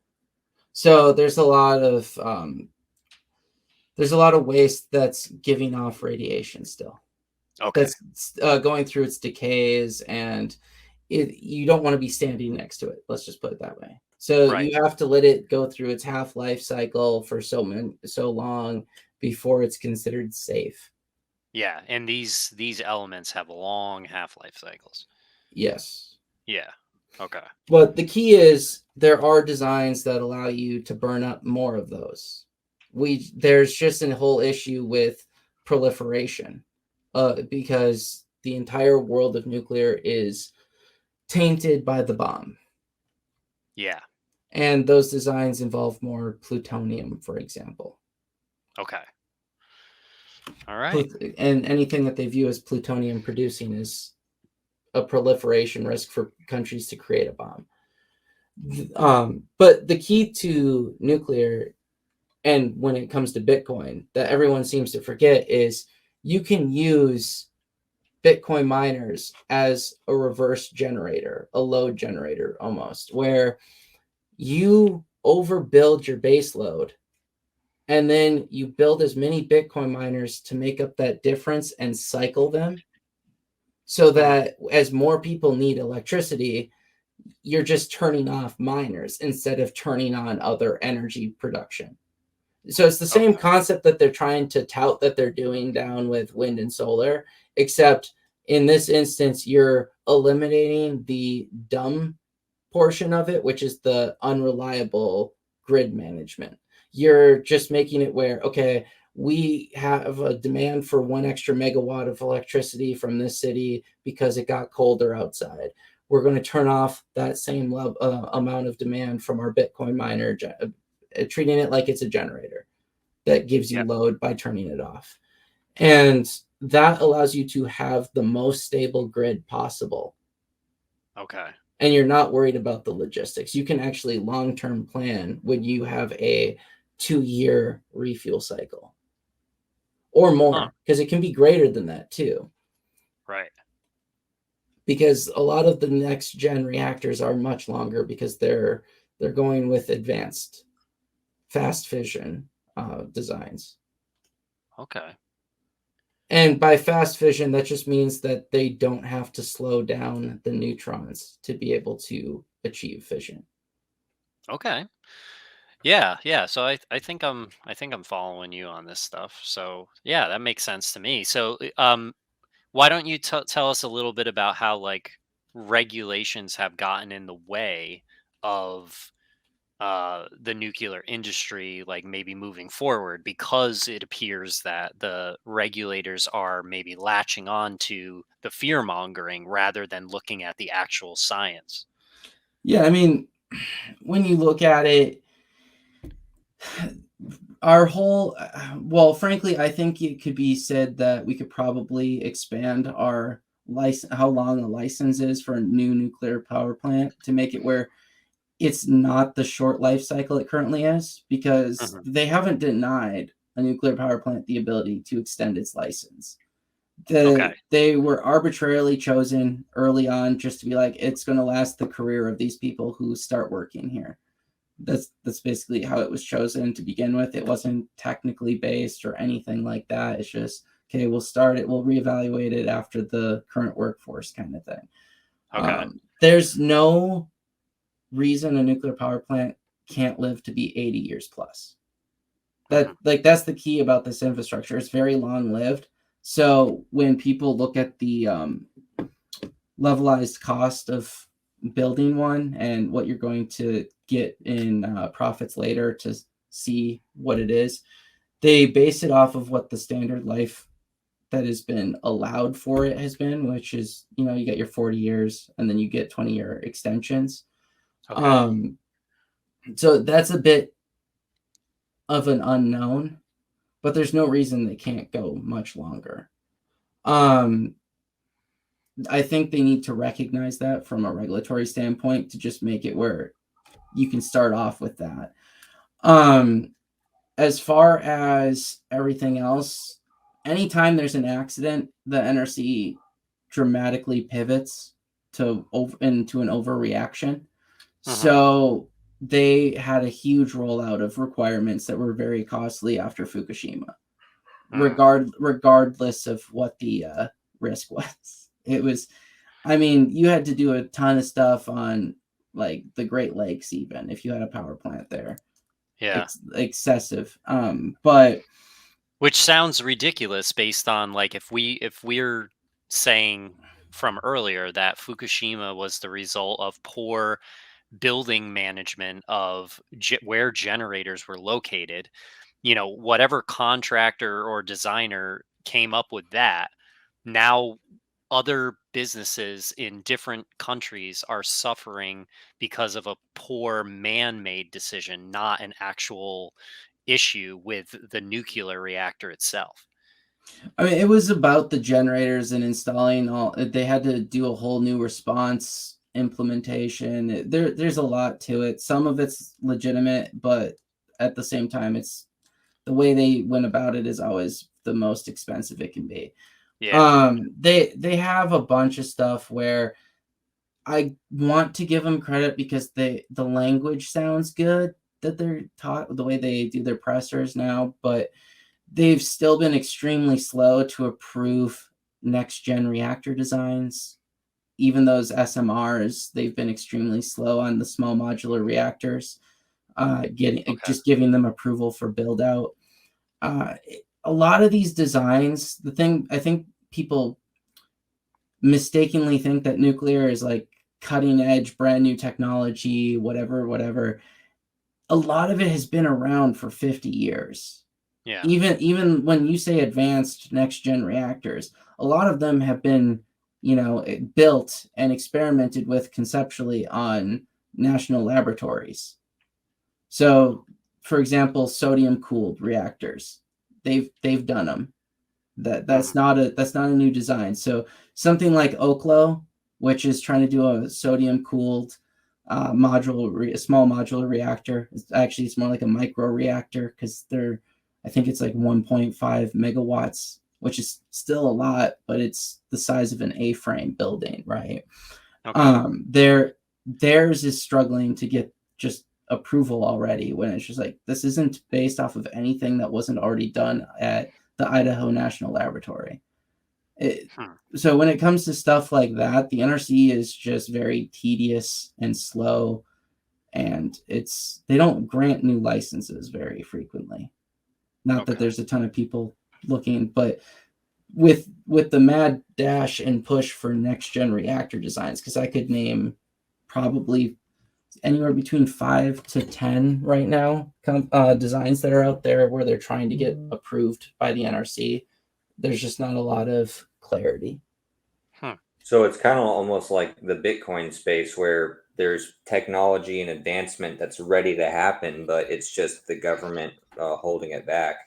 So there's a lot of waste that's giving off radiation still. Okay. That's going through its decays, and you don't want to be standing next to it. Let's just put it that way. So you have to let it go through its half-life cycle for so long before it's considered safe. Yeah, and these elements have long half-life cycles. Yes. Yeah. Okay. But the key is there are designs that allow you to burn up more of those. There's just a whole issue with proliferation, because the entire world of nuclear is tainted by the bomb. Yeah. And those designs involve more plutonium, for example. Okay. All right. And anything that they view as plutonium producing is a proliferation risk for countries to create a bomb. But the key to nuclear, and when it comes to Bitcoin, that everyone seems to forget, is you can use Bitcoin miners as a reverse generator, a load generator almost, where you overbuild your base load and then you build as many Bitcoin miners to make up that difference and cycle them so that as more people need electricity, you're just turning off miners instead of turning on other energy production. So it's the same concept that they're trying to tout that they're doing down with wind and solar, except in this instance, you're eliminating the dumb portion of it, which is the unreliable grid management. You're just making it where, okay, we have a demand for 1 extra megawatt of electricity from this city because it got colder outside. We're going to turn off that same amount of demand from our Bitcoin miner, treating it like it's a generator that gives you load by turning it off. And that allows you to have the most stable grid possible. Okay. And you're not worried about the logistics. You can actually long-term plan when you have a 2-year refuel cycle or more, because it can be greater than that too. Right. Because a lot of the next gen reactors are much longer because they're going with advanced fast fission designs. Okay. And by fast fission, that just means that they don't have to slow down the neutrons to be able to achieve fission. Okay. Yeah. So I think I'm following you on this stuff. So yeah, that makes sense to me. So why don't you tell us a little bit about how like regulations have gotten in the way of the nuclear industry, like maybe moving forward, because it appears that the regulators are maybe latching on to the fear mongering rather than looking at the actual science. Yeah, I mean, when you look at it, our whole, well, frankly, I think it could be said that we could probably expand our license, how long a license is for a new nuclear power plant, to make it where it's not the short life cycle it currently is, because they haven't denied a nuclear power plant the ability to extend its license. They were arbitrarily chosen early on just to be like, it's going to last the career of these people who start working here. That's basically how it was chosen to begin with. It wasn't technically based or anything like that. It's just, okay, we'll start it, we'll reevaluate it after the current workforce kind of thing. There's no reason a nuclear power plant can't live to be 80 years plus. That's the key about this infrastructure. It's very long lived. So when people look at the levelized cost of building one and what you're going to get in profits later to see what it is, they base it off of what the standard life that has been allowed for it has been, which is, you get your 40 years and then you get 20-year extensions. So that's a bit of an unknown, but there's no reason they can't go much longer. I think they need to recognize that from a regulatory standpoint to just make it where you can start off with that. As far as everything else, anytime there's an accident, the NRC dramatically pivots into an overreaction. So they had a huge rollout of requirements that were very costly after Fukushima, regardless of what the risk was. It was, I mean, you had to do a ton of stuff on like the Great Lakes, even if you had a power plant there. Yeah, it's excessive. But which sounds ridiculous based on, like, if we're saying from earlier that Fukushima was the result of poor building management of where generators were located, whatever contractor or designer came up with that, now other businesses in different countries are suffering because of a poor man-made decision, not an actual issue with the nuclear reactor itself. I mean, it was about the generators and installing all. They had to do a whole new response implementation. There's a lot to it. Some of it's legitimate, but at the same time, it's the way they went about it is always the most expensive it can be. Yeah. They have a bunch of stuff where I want to give them credit because the language sounds good that they're taught, the way they do their pressers now, but they've still been extremely slow to approve next gen reactor designs. Even those SMRs, they've been extremely slow on the small modular reactors, just giving them approval for build out. A lot of these designs, the thing I think people mistakenly think that nuclear is like cutting edge, brand new technology, whatever. A lot of it has been around for 50 years. Yeah. Even when you say advanced next gen reactors, a lot of them have been, built and experimented with conceptually on national laboratories. So, for example, sodium cooled reactors, they've done them. That's not a new design. So something like Oklo, which is trying to do a sodium cooled small modular reactor. It's more like a micro reactor because I think it's like 1.5 megawatts, which is still a lot, but it's the size of an A-frame building, right? Theirs is struggling to get just approval already when it's just like, this isn't based off of anything that wasn't already done at the Idaho National Laboratory. So when it comes to stuff like that, the NRC is just very tedious and slow, and they don't grant new licenses very frequently. Not that there's a ton of people looking, but with the mad dash and push for next gen reactor designs, because I could name probably anywhere between 5 to 10 right now designs that are out there where they're trying to get approved by the NRC. There's just not a lot of clarity. So it's kind of almost like the Bitcoin space where there's technology and advancement that's ready to happen, but it's just the government holding it back,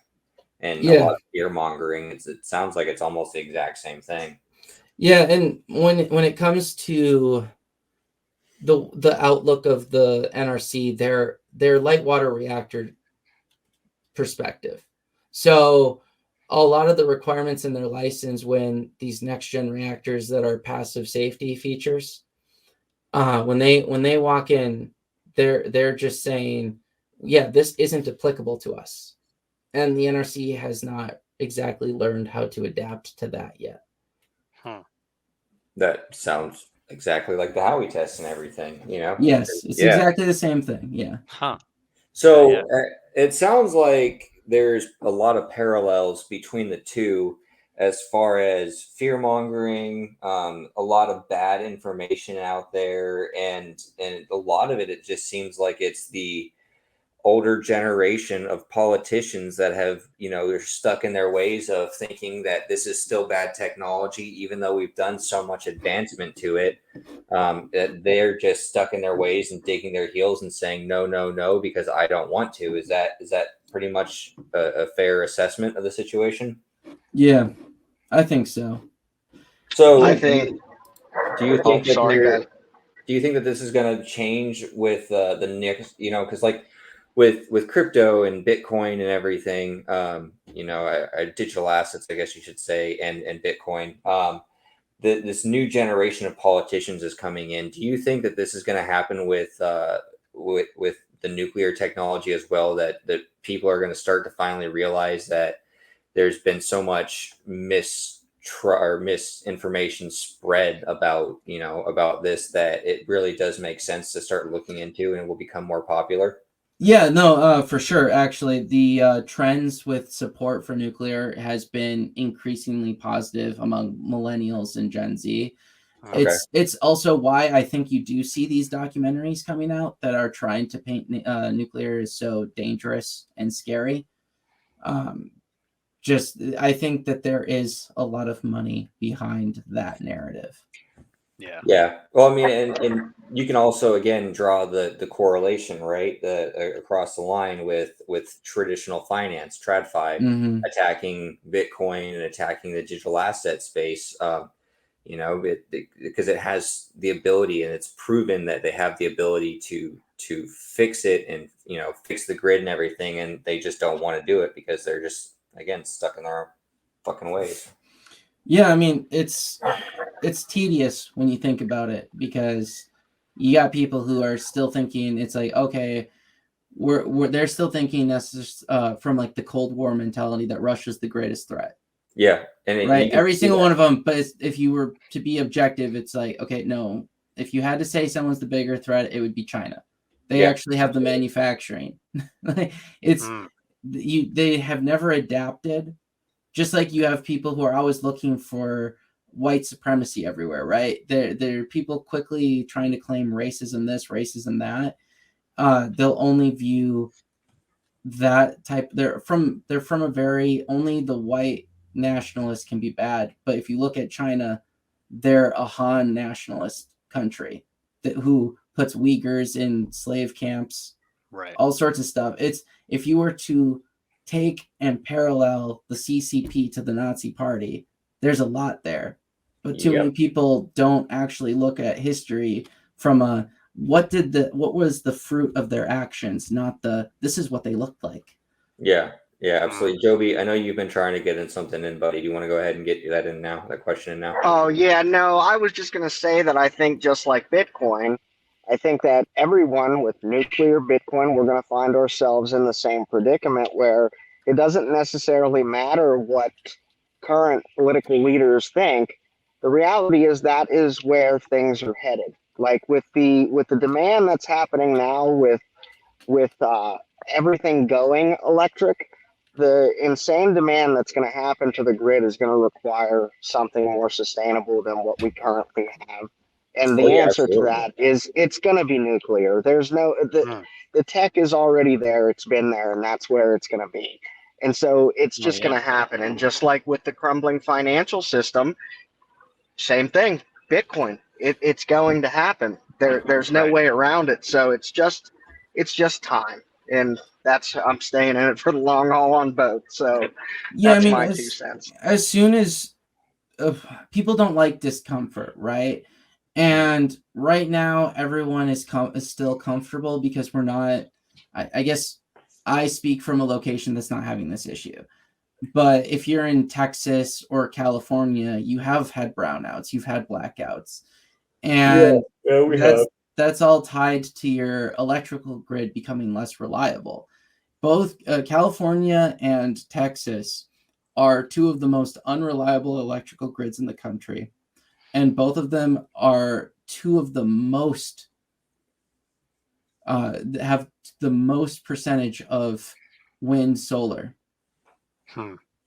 and a lot of fear mongering. It sounds like it's almost the exact same thing. Yeah, and when it comes to the outlook of the NRC, their light water reactor perspective. So a lot of the requirements in their license, when these next gen reactors that are passive safety features, when they walk in, they're just saying, yeah, this isn't applicable to us, and the NRC has not exactly learned how to adapt to that yet. That sounds exactly like the Howey test and everything, you know? Yes, it's exactly the same thing. Yeah. So it sounds like there's a lot of parallels between the two as far as fear mongering, a lot of bad information out there, and a lot of it just seems like it's the older generation of politicians that have, they're stuck in their ways of thinking that this is still bad technology, even though we've done so much advancement to it. That they're just stuck in their ways and digging their heels and saying no, no, no, because I don't want to. Is that pretty much a fair assessment of the situation? Yeah, I think so. So I think. Do you think that this is going to change with the next? Because like with crypto and Bitcoin and everything, digital assets, I guess you should say, and Bitcoin. This new generation of politicians is coming in. Do you think that this is going to happen with the nuclear technology as well? That people are going to start to finally realize that there's been so much misinformation spread about this, that it really does make sense to start looking into, and it will become more popular? Yeah, no, for sure. Actually, the trends with support for nuclear has been increasingly positive among millennials and Gen Z. Okay. It's also why I think you do see these documentaries coming out that are trying to paint nuclear as so dangerous and scary. I think that there is a lot of money behind that narrative. Yeah. Well, I mean, and you can also again draw the correlation, right? Across the line with traditional finance, TradFi, attacking Bitcoin and attacking the digital asset space. Because it has the ability, and it's proven that they have the ability to fix it and fix the grid and everything, and they just don't want to do it because they're just again stuck in their own fucking ways. Yeah, I mean, it's tedious when you think about it, because you got people who are still thinking it's like, okay, they're still thinking that's just from like the Cold War mentality that Russia's the greatest threat. Yeah, and right, every single one of them. But if you were to be objective, it's like, okay, no, if you had to say someone's the bigger threat, it would be China. They actually have the manufacturing. They have never adapted. Just like you have people who are always looking for white supremacy everywhere, right? There are people quickly trying to claim racism this, racism that. They'll only view that type. They're from a very, only the white nationalists can be bad. But if you look at China, they're a Han nationalist country who puts Uyghurs in slave camps, right? All sorts of stuff. It's, if you were to take and parallel the CCP to the Nazi Party, there's a lot there, but too many people don't actually look at history from a what was the fruit of their actions, not this is what they looked like. Yeah, absolutely. Joby, I know you've been trying to get in something in, buddy. Do you want to go ahead and get that in now? That question in now? Oh yeah, no, I was just going to say that I think just like Bitcoin, I think that everyone with nuclear Bitcoin, we're going to find ourselves in the same predicament where it doesn't necessarily matter what current political leaders think. The reality is that is where things are headed. Like with the demand that's happening now with everything going electric, the insane demand that's going to happen to the grid is going to require something more sustainable than what we currently have. And Oh the yeah, answer to absolutely. that is it's going to be nuclear. There's no, the tech is already there, it's been there, and that's where it's going to be. And so it's Oh, just going to happen. And just like with the crumbling financial system, same thing. Bitcoin, it's going to happen. There's no Right. way around it. So it's just time, and I'm staying in it for the long haul on both. So Yeah, I that's mean, my 2 cents. as soon as people don't like discomfort, right? And right now, everyone is still comfortable because we're not. I guess I speak from a location that's not having this issue. But if you're in Texas or California, you have had brownouts, you've had blackouts, and we have. that's all tied to your electrical grid becoming less reliable. Both California and Texas are two of the most unreliable electrical grids in the country, and both of them are two of the most have the most percentage of wind solar.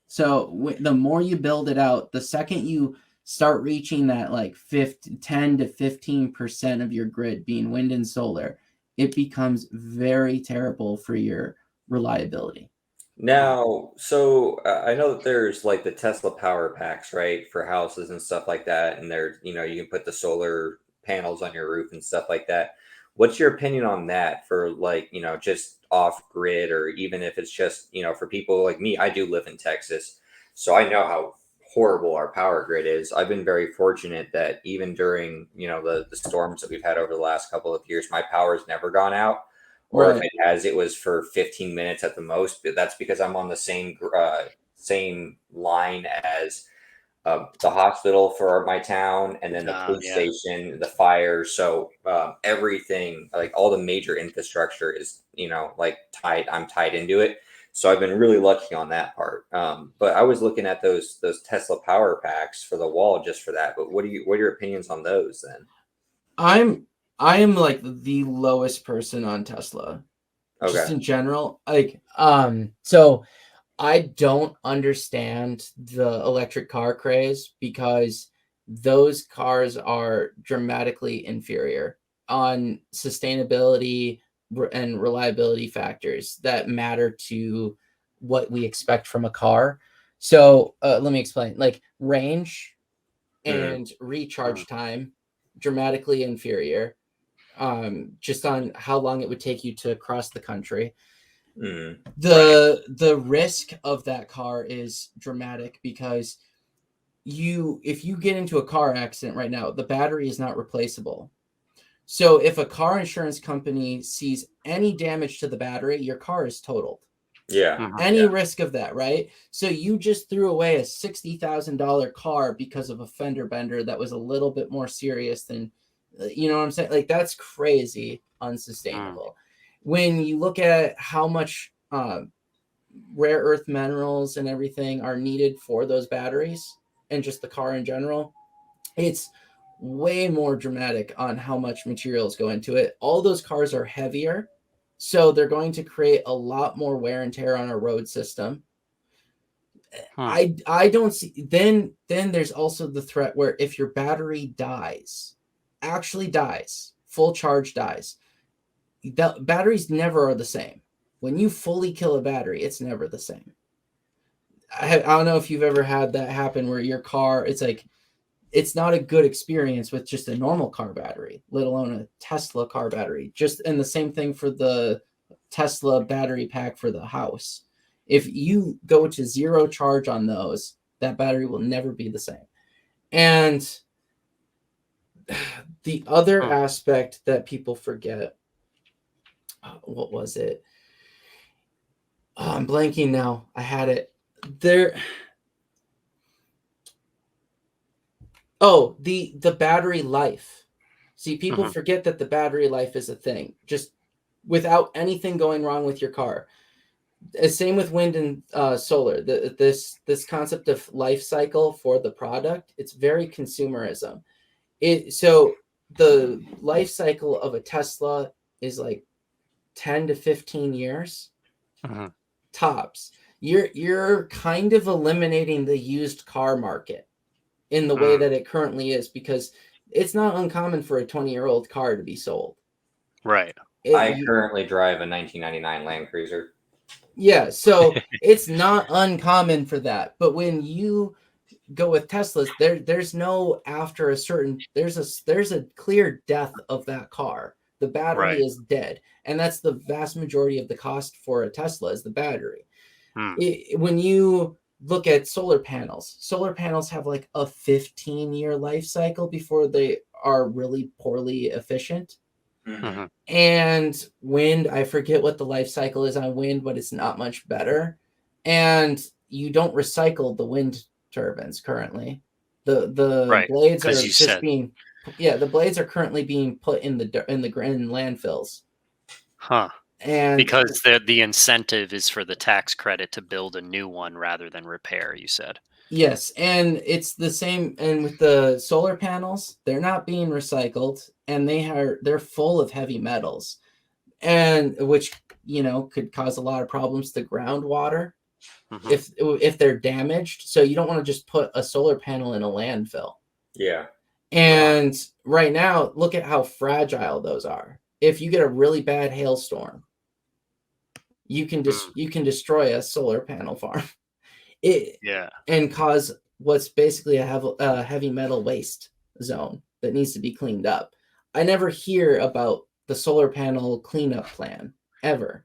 So the more you build it out, the second you start reaching that like 10 to 15% of your grid being wind and solar, it becomes very terrible for your reliability. Now, so I know that there's like the Tesla power packs, right, for houses and stuff like that, and there, you can put the solar panels on your roof and stuff like that. What's your opinion on that for like, just off grid, or even if it's just, for people like me, I do live in Texas, so I know how horrible our power grid is. I've been very fortunate that even during, the storms that we've had over the last couple of years, my power's never gone out, or if Right. it has, it was for 15 minutes at the most. But that's because I'm on the same line as the hospital for my town, and then the police Yeah. station, the fire. So everything, like all the major infrastructure, is like tied. I'm tied into it. So I've been really lucky on that part. But I was looking at those Tesla power packs for the wall just for that. But what are your opinions on those then? I am like the lowest person on Tesla, just Okay. in general. Like, so I don't understand the electric car craze because those cars are dramatically inferior on sustainability and reliability factors that matter to what we expect from a car. So let me explain. Like range Mhm. and recharge time, dramatically inferior. Just on how long it would take you to cross the country. Mhm. The risk of that car is dramatic because if you get into a car accident right now, the battery is not replaceable. So if a car insurance company sees any damage to the battery, your car is totaled. Yeah. Any risk of that, right? So you just threw away a $60,000 car because of a fender bender that was a little bit more serious than, you know what I'm saying? Like that's crazy unsustainable. When you look at how much rare earth minerals and everything are needed for those batteries and just the car in general, it's way more dramatic on how much materials go into it. All those cars are heavier, so they're going to create a lot more wear and tear on our road system. I don't see then there's also the threat where if your battery actually dies, full charge dies, the batteries never are the same. When you fully kill a battery, it's never the same. I don't know if you've ever had that happen where your car, it's not a good experience with just a normal car battery, let alone a Tesla car battery. And the same thing for the Tesla battery pack for the house. If you go to zero charge on those, that battery will never be the same. And the other aspect that people forget, what was it? Oh, I'm blanking now. I had it there. Oh, the battery life. See, people forget that the battery life is a thing. Just without anything going wrong with your car. Same with wind and solar. This concept of life cycle for the product, it's very consumerism. So the life cycle of a Tesla is like 10 to 15 years tops. you're kind of eliminating the used car market in the way that it currently is, because it's not uncommon for a 20-year-old car to be sold. Right. I currently drive a 1999 Land Cruiser. Yeah, so it's not uncommon for that. But when you go with Teslas, there's no after a certain there's a clear death of that car. The battery is dead, and that's the vast majority of the cost for a Tesla is the battery. When you look at solar panels have like a 15-year life cycle before they are really poorly efficient. Mm-hmm. And wind, I forget what the life cycle is on wind, but it's not much better. And you don't recycle the wind turbines currently. The blades are just being the blades are currently being put in the landfills. Huh. And because the incentive is for the tax credit to build a new one rather than repair, you said. Yes, and it's the same. And with the solar panels, they're not being recycled, and they're full of heavy metals, and which could cause a lot of problems to groundwater if they're damaged. So you don't want to just put a solar panel in a landfill. Yeah. And right now, look at how fragile those are. If you get a really bad hailstorm, you can destroy a solar panel farm. And cause what's basically a heavy metal waste zone that needs to be cleaned up. I never hear about the solar panel cleanup plan ever.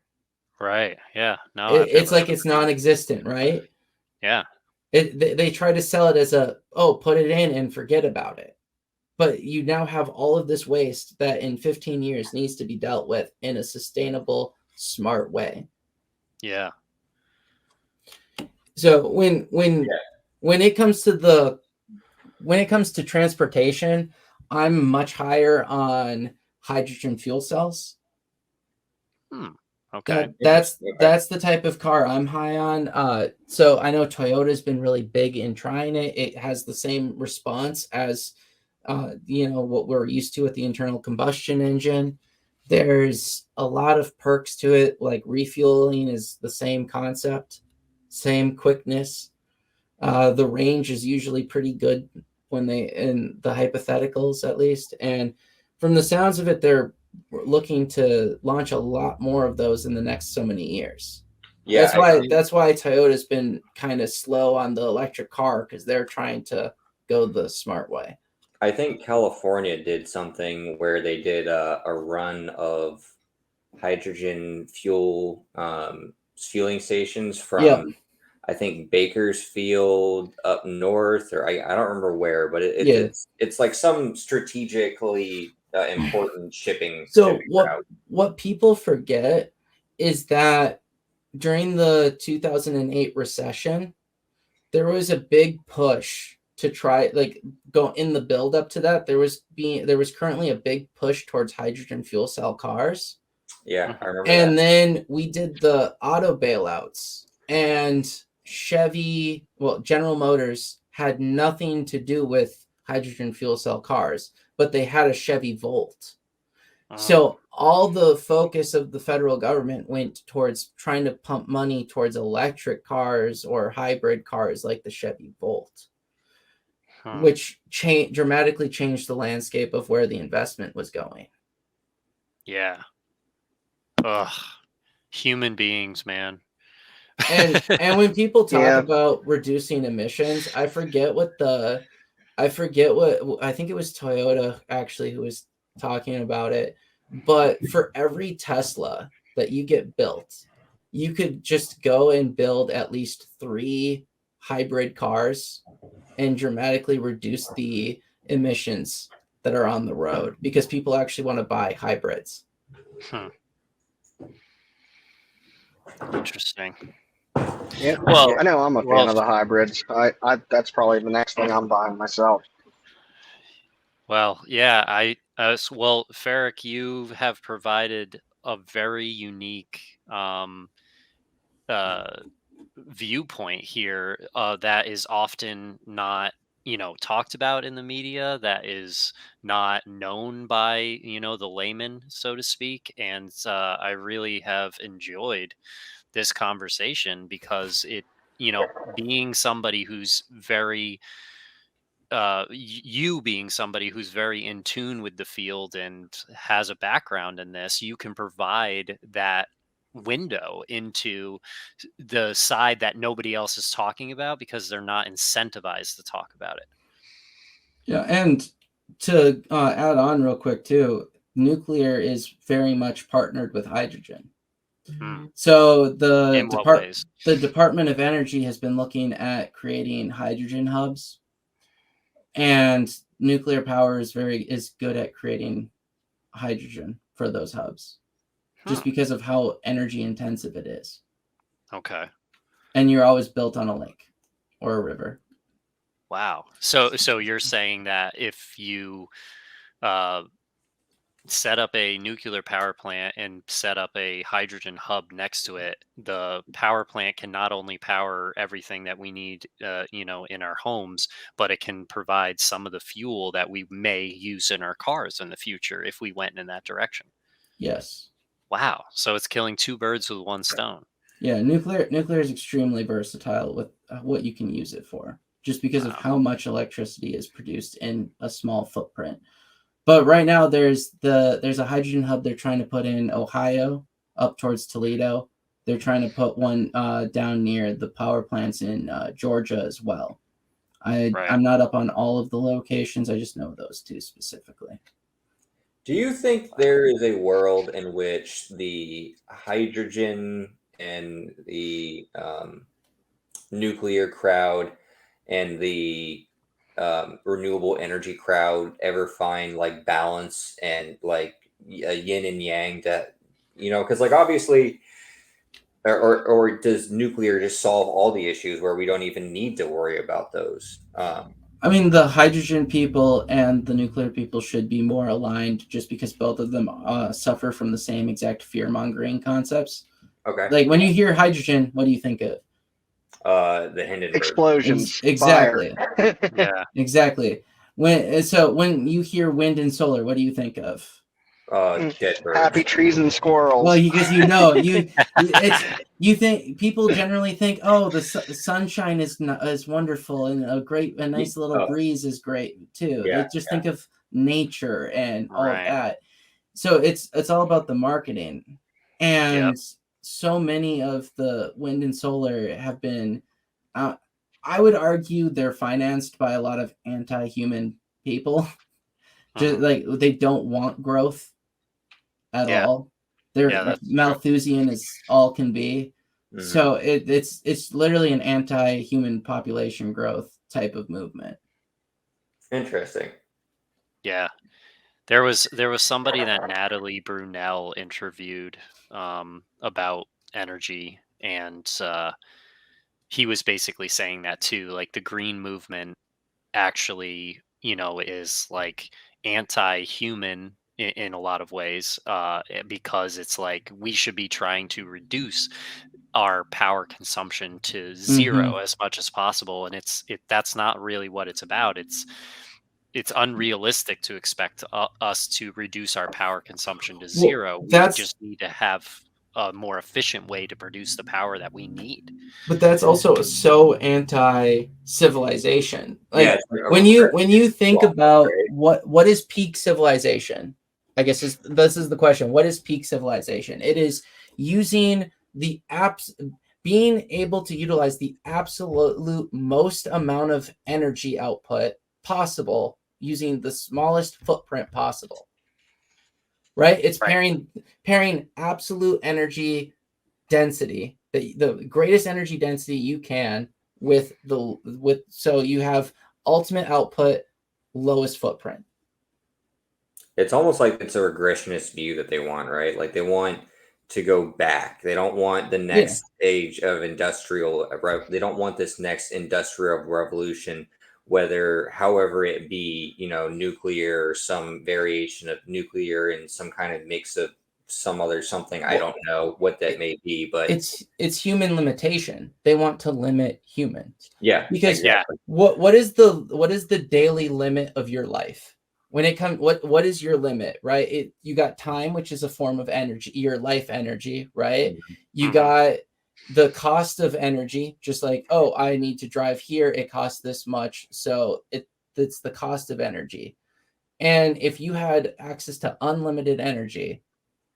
Right. Yeah. No. It's like it's non-existent, right? Yeah. They try to sell it as put it in and forget about it. But you now have all of this waste that in 15 years needs to be dealt with in a sustainable, smart way. Yeah. So when it comes to transportation, I'm much higher on hydrogen fuel cells. Okay. That's the type of car I'm high on. So I know Toyota's been really big in trying it. It has the same response as what we're used to with the internal combustion engine. There's a lot of perks to it, like refueling is the same concept, same quickness. The range is usually pretty good when in the hypotheticals, at least. And from the sounds of it, they're looking to launch a lot more of those in the next so many years. Yeah, that's why Toyota's been kind of slow on the electric car, because they're trying to go the smart way. I think California did something where they did a run of hydrogen fuel fueling stations from I think Bakersfield up north, or I don't remember where, but it's like some strategically important shipping. So what people forget is that during the 2008 recession, there was a big push to try go in the build up to that. There was currently a big push towards hydrogen fuel cell cars. Yeah, I remember. And then we did the auto bailouts, and General Motors had nothing to do with hydrogen fuel cell cars, but they had a Chevy Volt. So all the focus of the federal government went towards trying to pump money towards electric cars or hybrid cars like the Chevy Volt, which dramatically changed the landscape of where the investment was going. Yeah. Ugh. Human beings, man. And when people talk about reducing emissions, I think it was Toyota actually who was talking about it. But for every Tesla that you get built, you could just go and build at least 3 hybrid cars and dramatically reduce the emissions that are on the road, because people actually want to buy hybrids. Interesting. Yeah. Well, I know I'm a fan of the hybrids. I that's probably the next thing I'm buying myself. Well, yeah, Ferric, you have provided a very unique viewpoint here that is often not talked about in the media, that is not known by the layman, so to speak. And I really have enjoyed this conversation, because it, being somebody who's very you being somebody who's very in tune with the field and has a background in this, you can provide that window into the side that nobody else is talking about because they're not incentivized to talk about it. Yeah, and to add on real quick too, nuclear is very much partnered with hydrogen. So In what ways? the Department of Energy has been looking at creating hydrogen hubs, and nuclear power is good at creating hydrogen for those hubs, just because of how energy intensive it is. Okay. And you're always built on a lake or a river. Wow. So you're saying that if you set up a nuclear power plant and set up a hydrogen hub next to it, the power plant can not only power everything that we need, in our homes, but it can provide some of the fuel that we may use in our cars in the future if we went in that direction. Yes. Wow. So it's killing two birds with one stone. Yeah, nuclear is extremely versatile with what you can use it for, just because of how much electricity is produced in a small footprint. But right now there's a hydrogen hub they're trying to put in Ohio, up towards Toledo. They're trying to put one down near the power plants in Georgia as well. I'm not up on all of the locations. I just know those two specifically. Do you think there is a world in which the hydrogen and the nuclear crowd and the renewable energy crowd ever find like balance and like a yin and yang that, because like obviously, or does nuclear just solve all the issues where we don't even need to worry about those? I mean, the hydrogen people and the nuclear people should be more aligned, just because both of them suffer from the same exact fear-mongering concepts. Okay. Like when you hear hydrogen, what do you think of? The Hindenburg explosions. Exactly. Yeah. Exactly. When you hear wind and solar, what do you think of? Dead birds. Happy trees and squirrels. Well, because you think people generally think, oh, the sunshine is wonderful, and a nice little breeze is great too. They just think of nature and all of that. So it's all about the marketing, and so many of the wind and solar have been. I would argue they're financed by a lot of anti-human people. Just like they don't want growth at all. They're Malthusian as all can be. Mm-hmm. So it's literally an anti-human population growth type of movement. Interesting. Yeah. There was somebody that Natalie Brunell interviewed about energy, and he was basically saying that too, like the green movement actually, is like anti-human in a lot of ways, because it's like we should be trying to reduce our power consumption to zero as much as possible, and that's not really what it's about. It's unrealistic to expect us to reduce our power consumption to zero. We just need to have a more efficient way to produce the power that we need. But that's also so anti-civilization. Like when you think about what is peak civilization, I guess this is the question. What is peak civilization? It is using being able to utilize the absolute most amount of energy output possible using the smallest footprint possible. Right? It's pairing absolute energy density, the greatest energy density you can with so you have ultimate output, lowest footprint. It's almost like it's a regressionist view that they want, right? Like they want to go back. They don't want the next stage of they don't want this next industrial revolution, however it be, nuclear or some variation of nuclear and some kind of mix of some other something. I don't know what that may be, but it's human limitation. They want to limit humans. Yeah. Because what is the daily limit of your life? When it comes, what is your limit, right? You got time, which is a form of energy, your life energy, right? You got the cost of energy, just like, oh, I need to drive here, it costs this much, so it's the cost of energy. And if you had access to unlimited energy,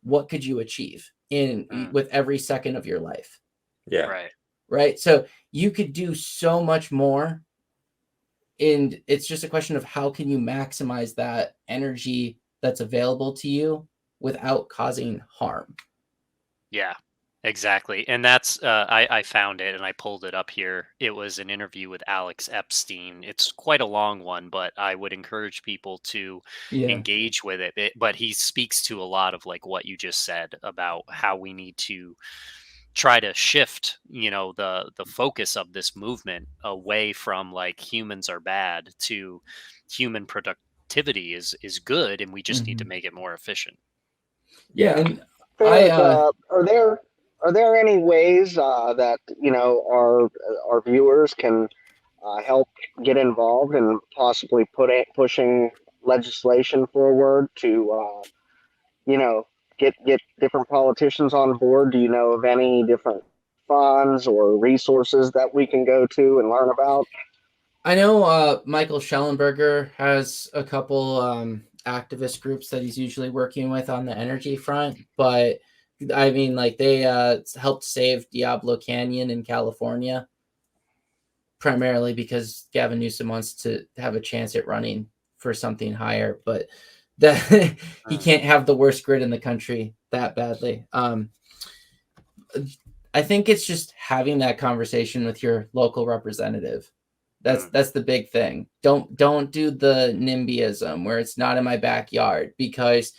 what could you achieve with every second of your life? Yeah. Right. So you could do so much more. And it's just a question of how can you maximize that energy that's available to you without causing harm. Yeah, exactly. And that's I found it and I pulled it up here. It was an interview with Alex Epstein. It's quite a long one, but I would encourage people to engage with it. But he speaks to a lot of like what you just said about how we need to try to shift, the focus of this movement away from like humans are bad to human productivity is good, and we just need to make it more efficient. Yeah, and are there any ways that our viewers can help get involved and possibly pushing legislation forward to get different politicians on board? Do you know of any different funds or resources that we can go to and learn about? I know Michael Schellenberger has a couple activist groups that he's usually working with on the energy front, but I mean, like they helped save Diablo Canyon in California, primarily because Gavin Newsom wants to have a chance at running for something higher, but that he can't have the worst grid in the country that badly. I think it's just having that conversation with your local representative. That's the big thing. Don't do the NIMBYism where it's not in my backyard, because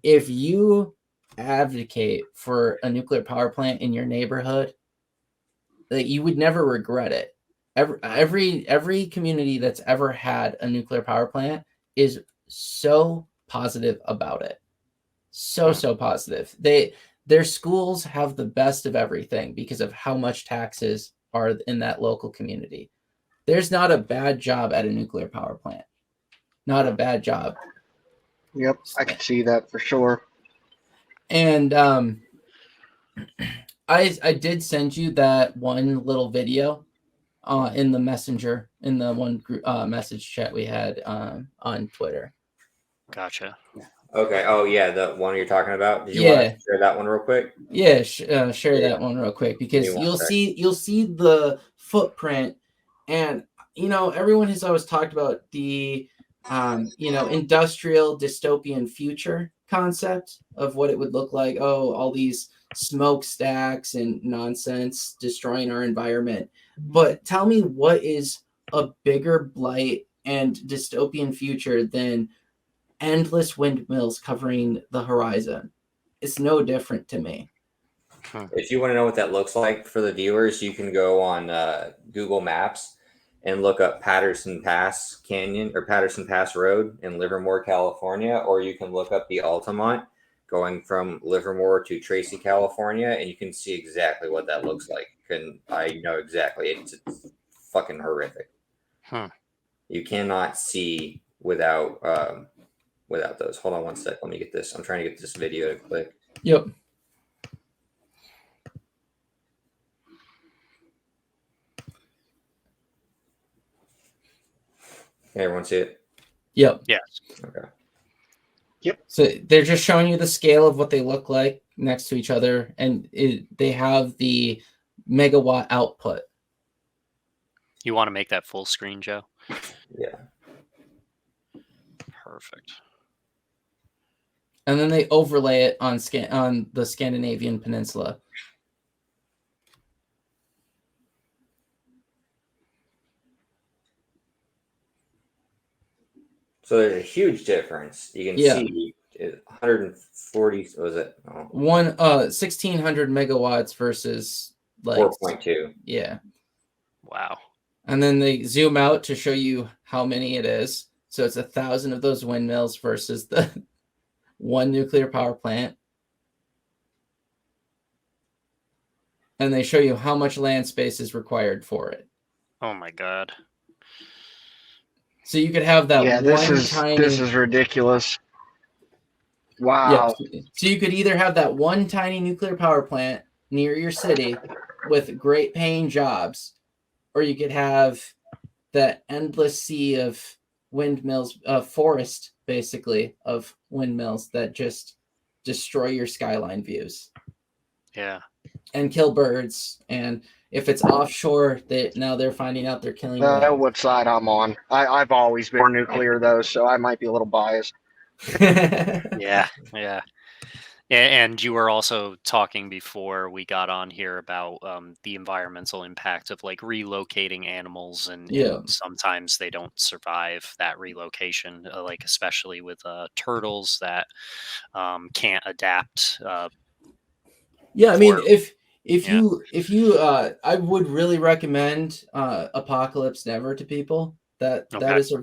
if you advocate for a nuclear power plant in your neighborhood, that you would never regret it. Every community that's ever had a nuclear power plant is so positive about it. So positive. Their schools have the best of everything because of how much taxes are in that local community. There's not a bad job at a nuclear power plant. Not a bad job. Yep, I can see that for sure. And I did send you that one little video in the messenger, in the one message chat we had on Twitter. Gotcha. Okay. Oh yeah, the one you're talking about. Did you want to share that one real quick? Yeah, share that one real quick, because you'll see the footprint. And everyone has always talked about the industrial dystopian future concept of what it would look like. Oh, all these smokestacks and nonsense destroying our environment. But tell me, what is a bigger blight and dystopian future than endless windmills covering the horizon? It's no different to me. If you want to know what that looks like for the viewers, you can go on Google Maps and look up Patterson Pass Canyon or Patterson Pass Road in Livermore, California, or you can look up the Altamont going from Livermore to Tracy, California, and you can see exactly what that looks like. And I know exactly. It's fucking horrific. You cannot see without those. Hold on one sec. Let me get this. I'm trying to get this video to click. Yep. Can everyone see it? Yep. Yes. Okay. Yep. So they're just showing you the scale of what they look like next to each other, and they have the megawatt output. You want to make that full screen, Joe? Yeah. Perfect. And then they overlay it on the Scandinavian peninsula. So there's a huge difference. You can see 140. Was it 1,600 megawatts versus like 4.2? Yeah. Wow. And then they zoom out to show you how many it is. So it's 1,000 of those windmills versus the one nuclear power plant. And they show you how much land space is required for it. Oh my God. So you could have that. Yeah, this is ridiculous. Wow. Yeah. So you could either have that one tiny nuclear power plant near your city, with great paying jobs, or you could have the endless sea of windmills, forest basically of windmills that just destroy your skyline views. Yeah. And kill birds. And if it's offshore, now they're finding out they're killing whales. What side I'm on. I've always been nuclear, though, so I might be a little biased. Yeah. And you were also talking before we got on here about the environmental impact of like relocating animals, and sometimes they don't survive that relocation, like especially with turtles that can't adapt. Yeah, I mean, if you I would really recommend Apocalypse Never to people. That is a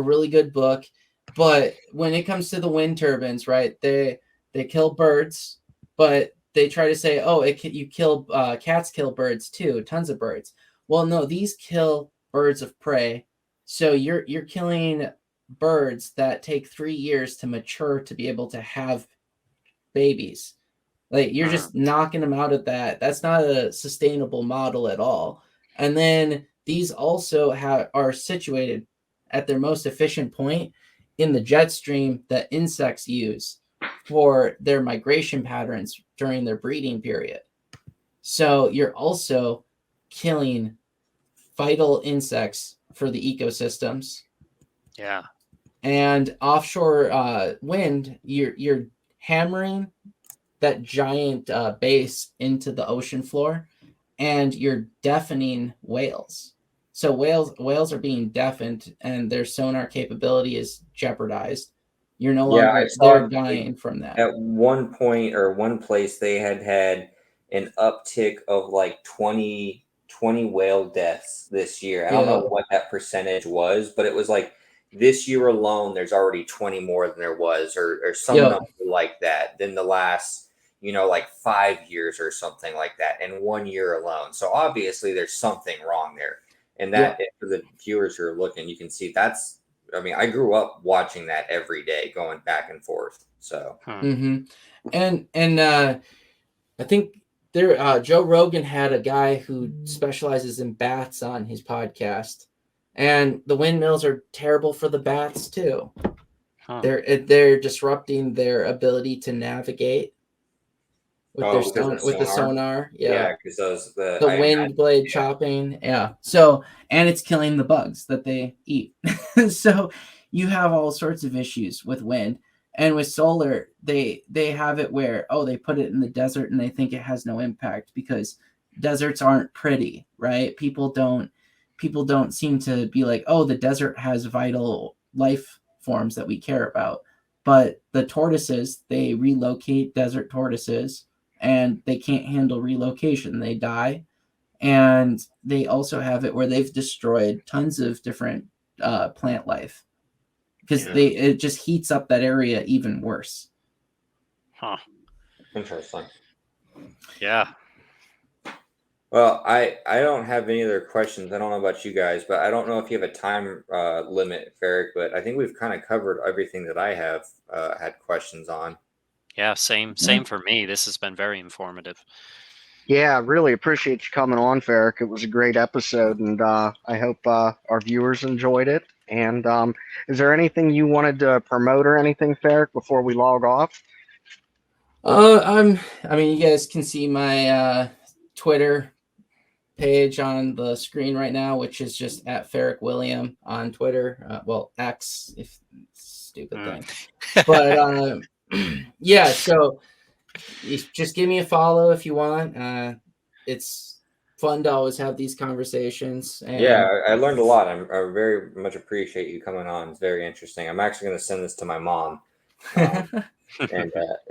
really good book. But when it comes to the wind turbines, right? They kill birds, but they try to say, oh, you kill cats kill birds too, tons of birds. Well, no, these kill birds of prey. So you're killing birds that take 3 years to mature to be able to have babies. Like, you're just knocking them out of that. That's not a sustainable model at all. And then these also are situated at their most efficient point in the jet stream that insects use for their migration patterns during their breeding period. So you're also killing vital insects for the ecosystems. Yeah. And offshore wind, you're hammering that giant base into the ocean floor, and you're deafening whales. So whales are being deafened, and their sonar capability is jeopardized. You're no longer, they're dying from that. At one point or one place, they had an uptick of like 20 whale deaths this year. I don't know what that percentage was, but it was like this year alone, there's already 20 more than there was, or some number like that, than the last, like 5 years or something like that in 1 year alone. So obviously there's something wrong there. And that, for the viewers who are looking, you can see I grew up watching that every day, going back and forth. So, and I think Joe Rogan had a guy who specializes in bats on his podcast, and the windmills are terrible for the bats too. They're disrupting their ability to navigate with the sonar. Yeah, because the wind blade chopping. Yeah. So, and it's killing the bugs that they eat. So you have all sorts of issues with wind. And with solar, they have it where, they put it in the desert and they think it has no impact because deserts aren't pretty, right? People don't seem to be like, the desert has vital life forms that we care about. But the tortoises, they relocate desert tortoises, and they can't handle relocation. They die. And they also have it where they've destroyed tons of different plant life, because it just heats up that area even worse. Interesting. Yeah. Well, I don't have any other questions. I don't know about you guys, but I don't know if you have a time limit, Ferric, but I think we've kind of covered everything that I have had questions on. Yeah, same for me. This has been very informative. Yeah, really appreciate you coming on, Ferric. It was a great episode, and I hope our viewers enjoyed it. And is there anything you wanted to promote or anything, Ferric, before we log off? You guys can see my Twitter page on the screen right now, which is just at Ferric Willam on Twitter. X, if stupid thing. But yeah, so just give me a follow if you want. It's fun to always have these conversations. And I learned a lot. I very much appreciate you coming on. It's very interesting. I'm actually going to send this to my mom and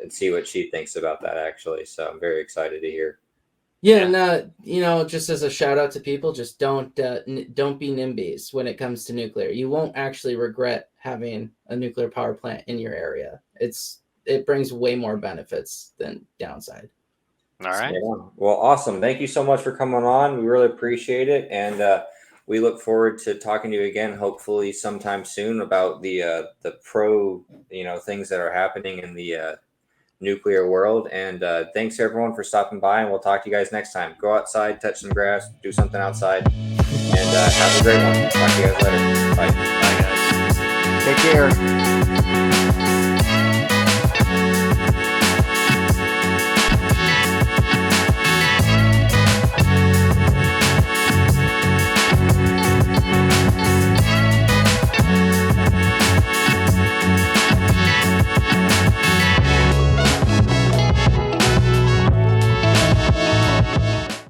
see what she thinks about that, actually. So I'm very excited to hear. Yeah, and just as a shout out to people, just don't be NIMBYs when it comes to nuclear. You won't actually regret having a nuclear power plant in your area. It brings way more benefits than downside. All right. Well, awesome. Thank you so much for coming on. We really appreciate it, and we look forward to talking to you again, hopefully sometime soon, about the pro things that are happening in the nuclear world. And thanks everyone for stopping by, and we'll talk to you guys next time. Go outside, touch some grass, do something outside, and have a great one. Talk to you guys later. Bye. Bye, guys. Take care.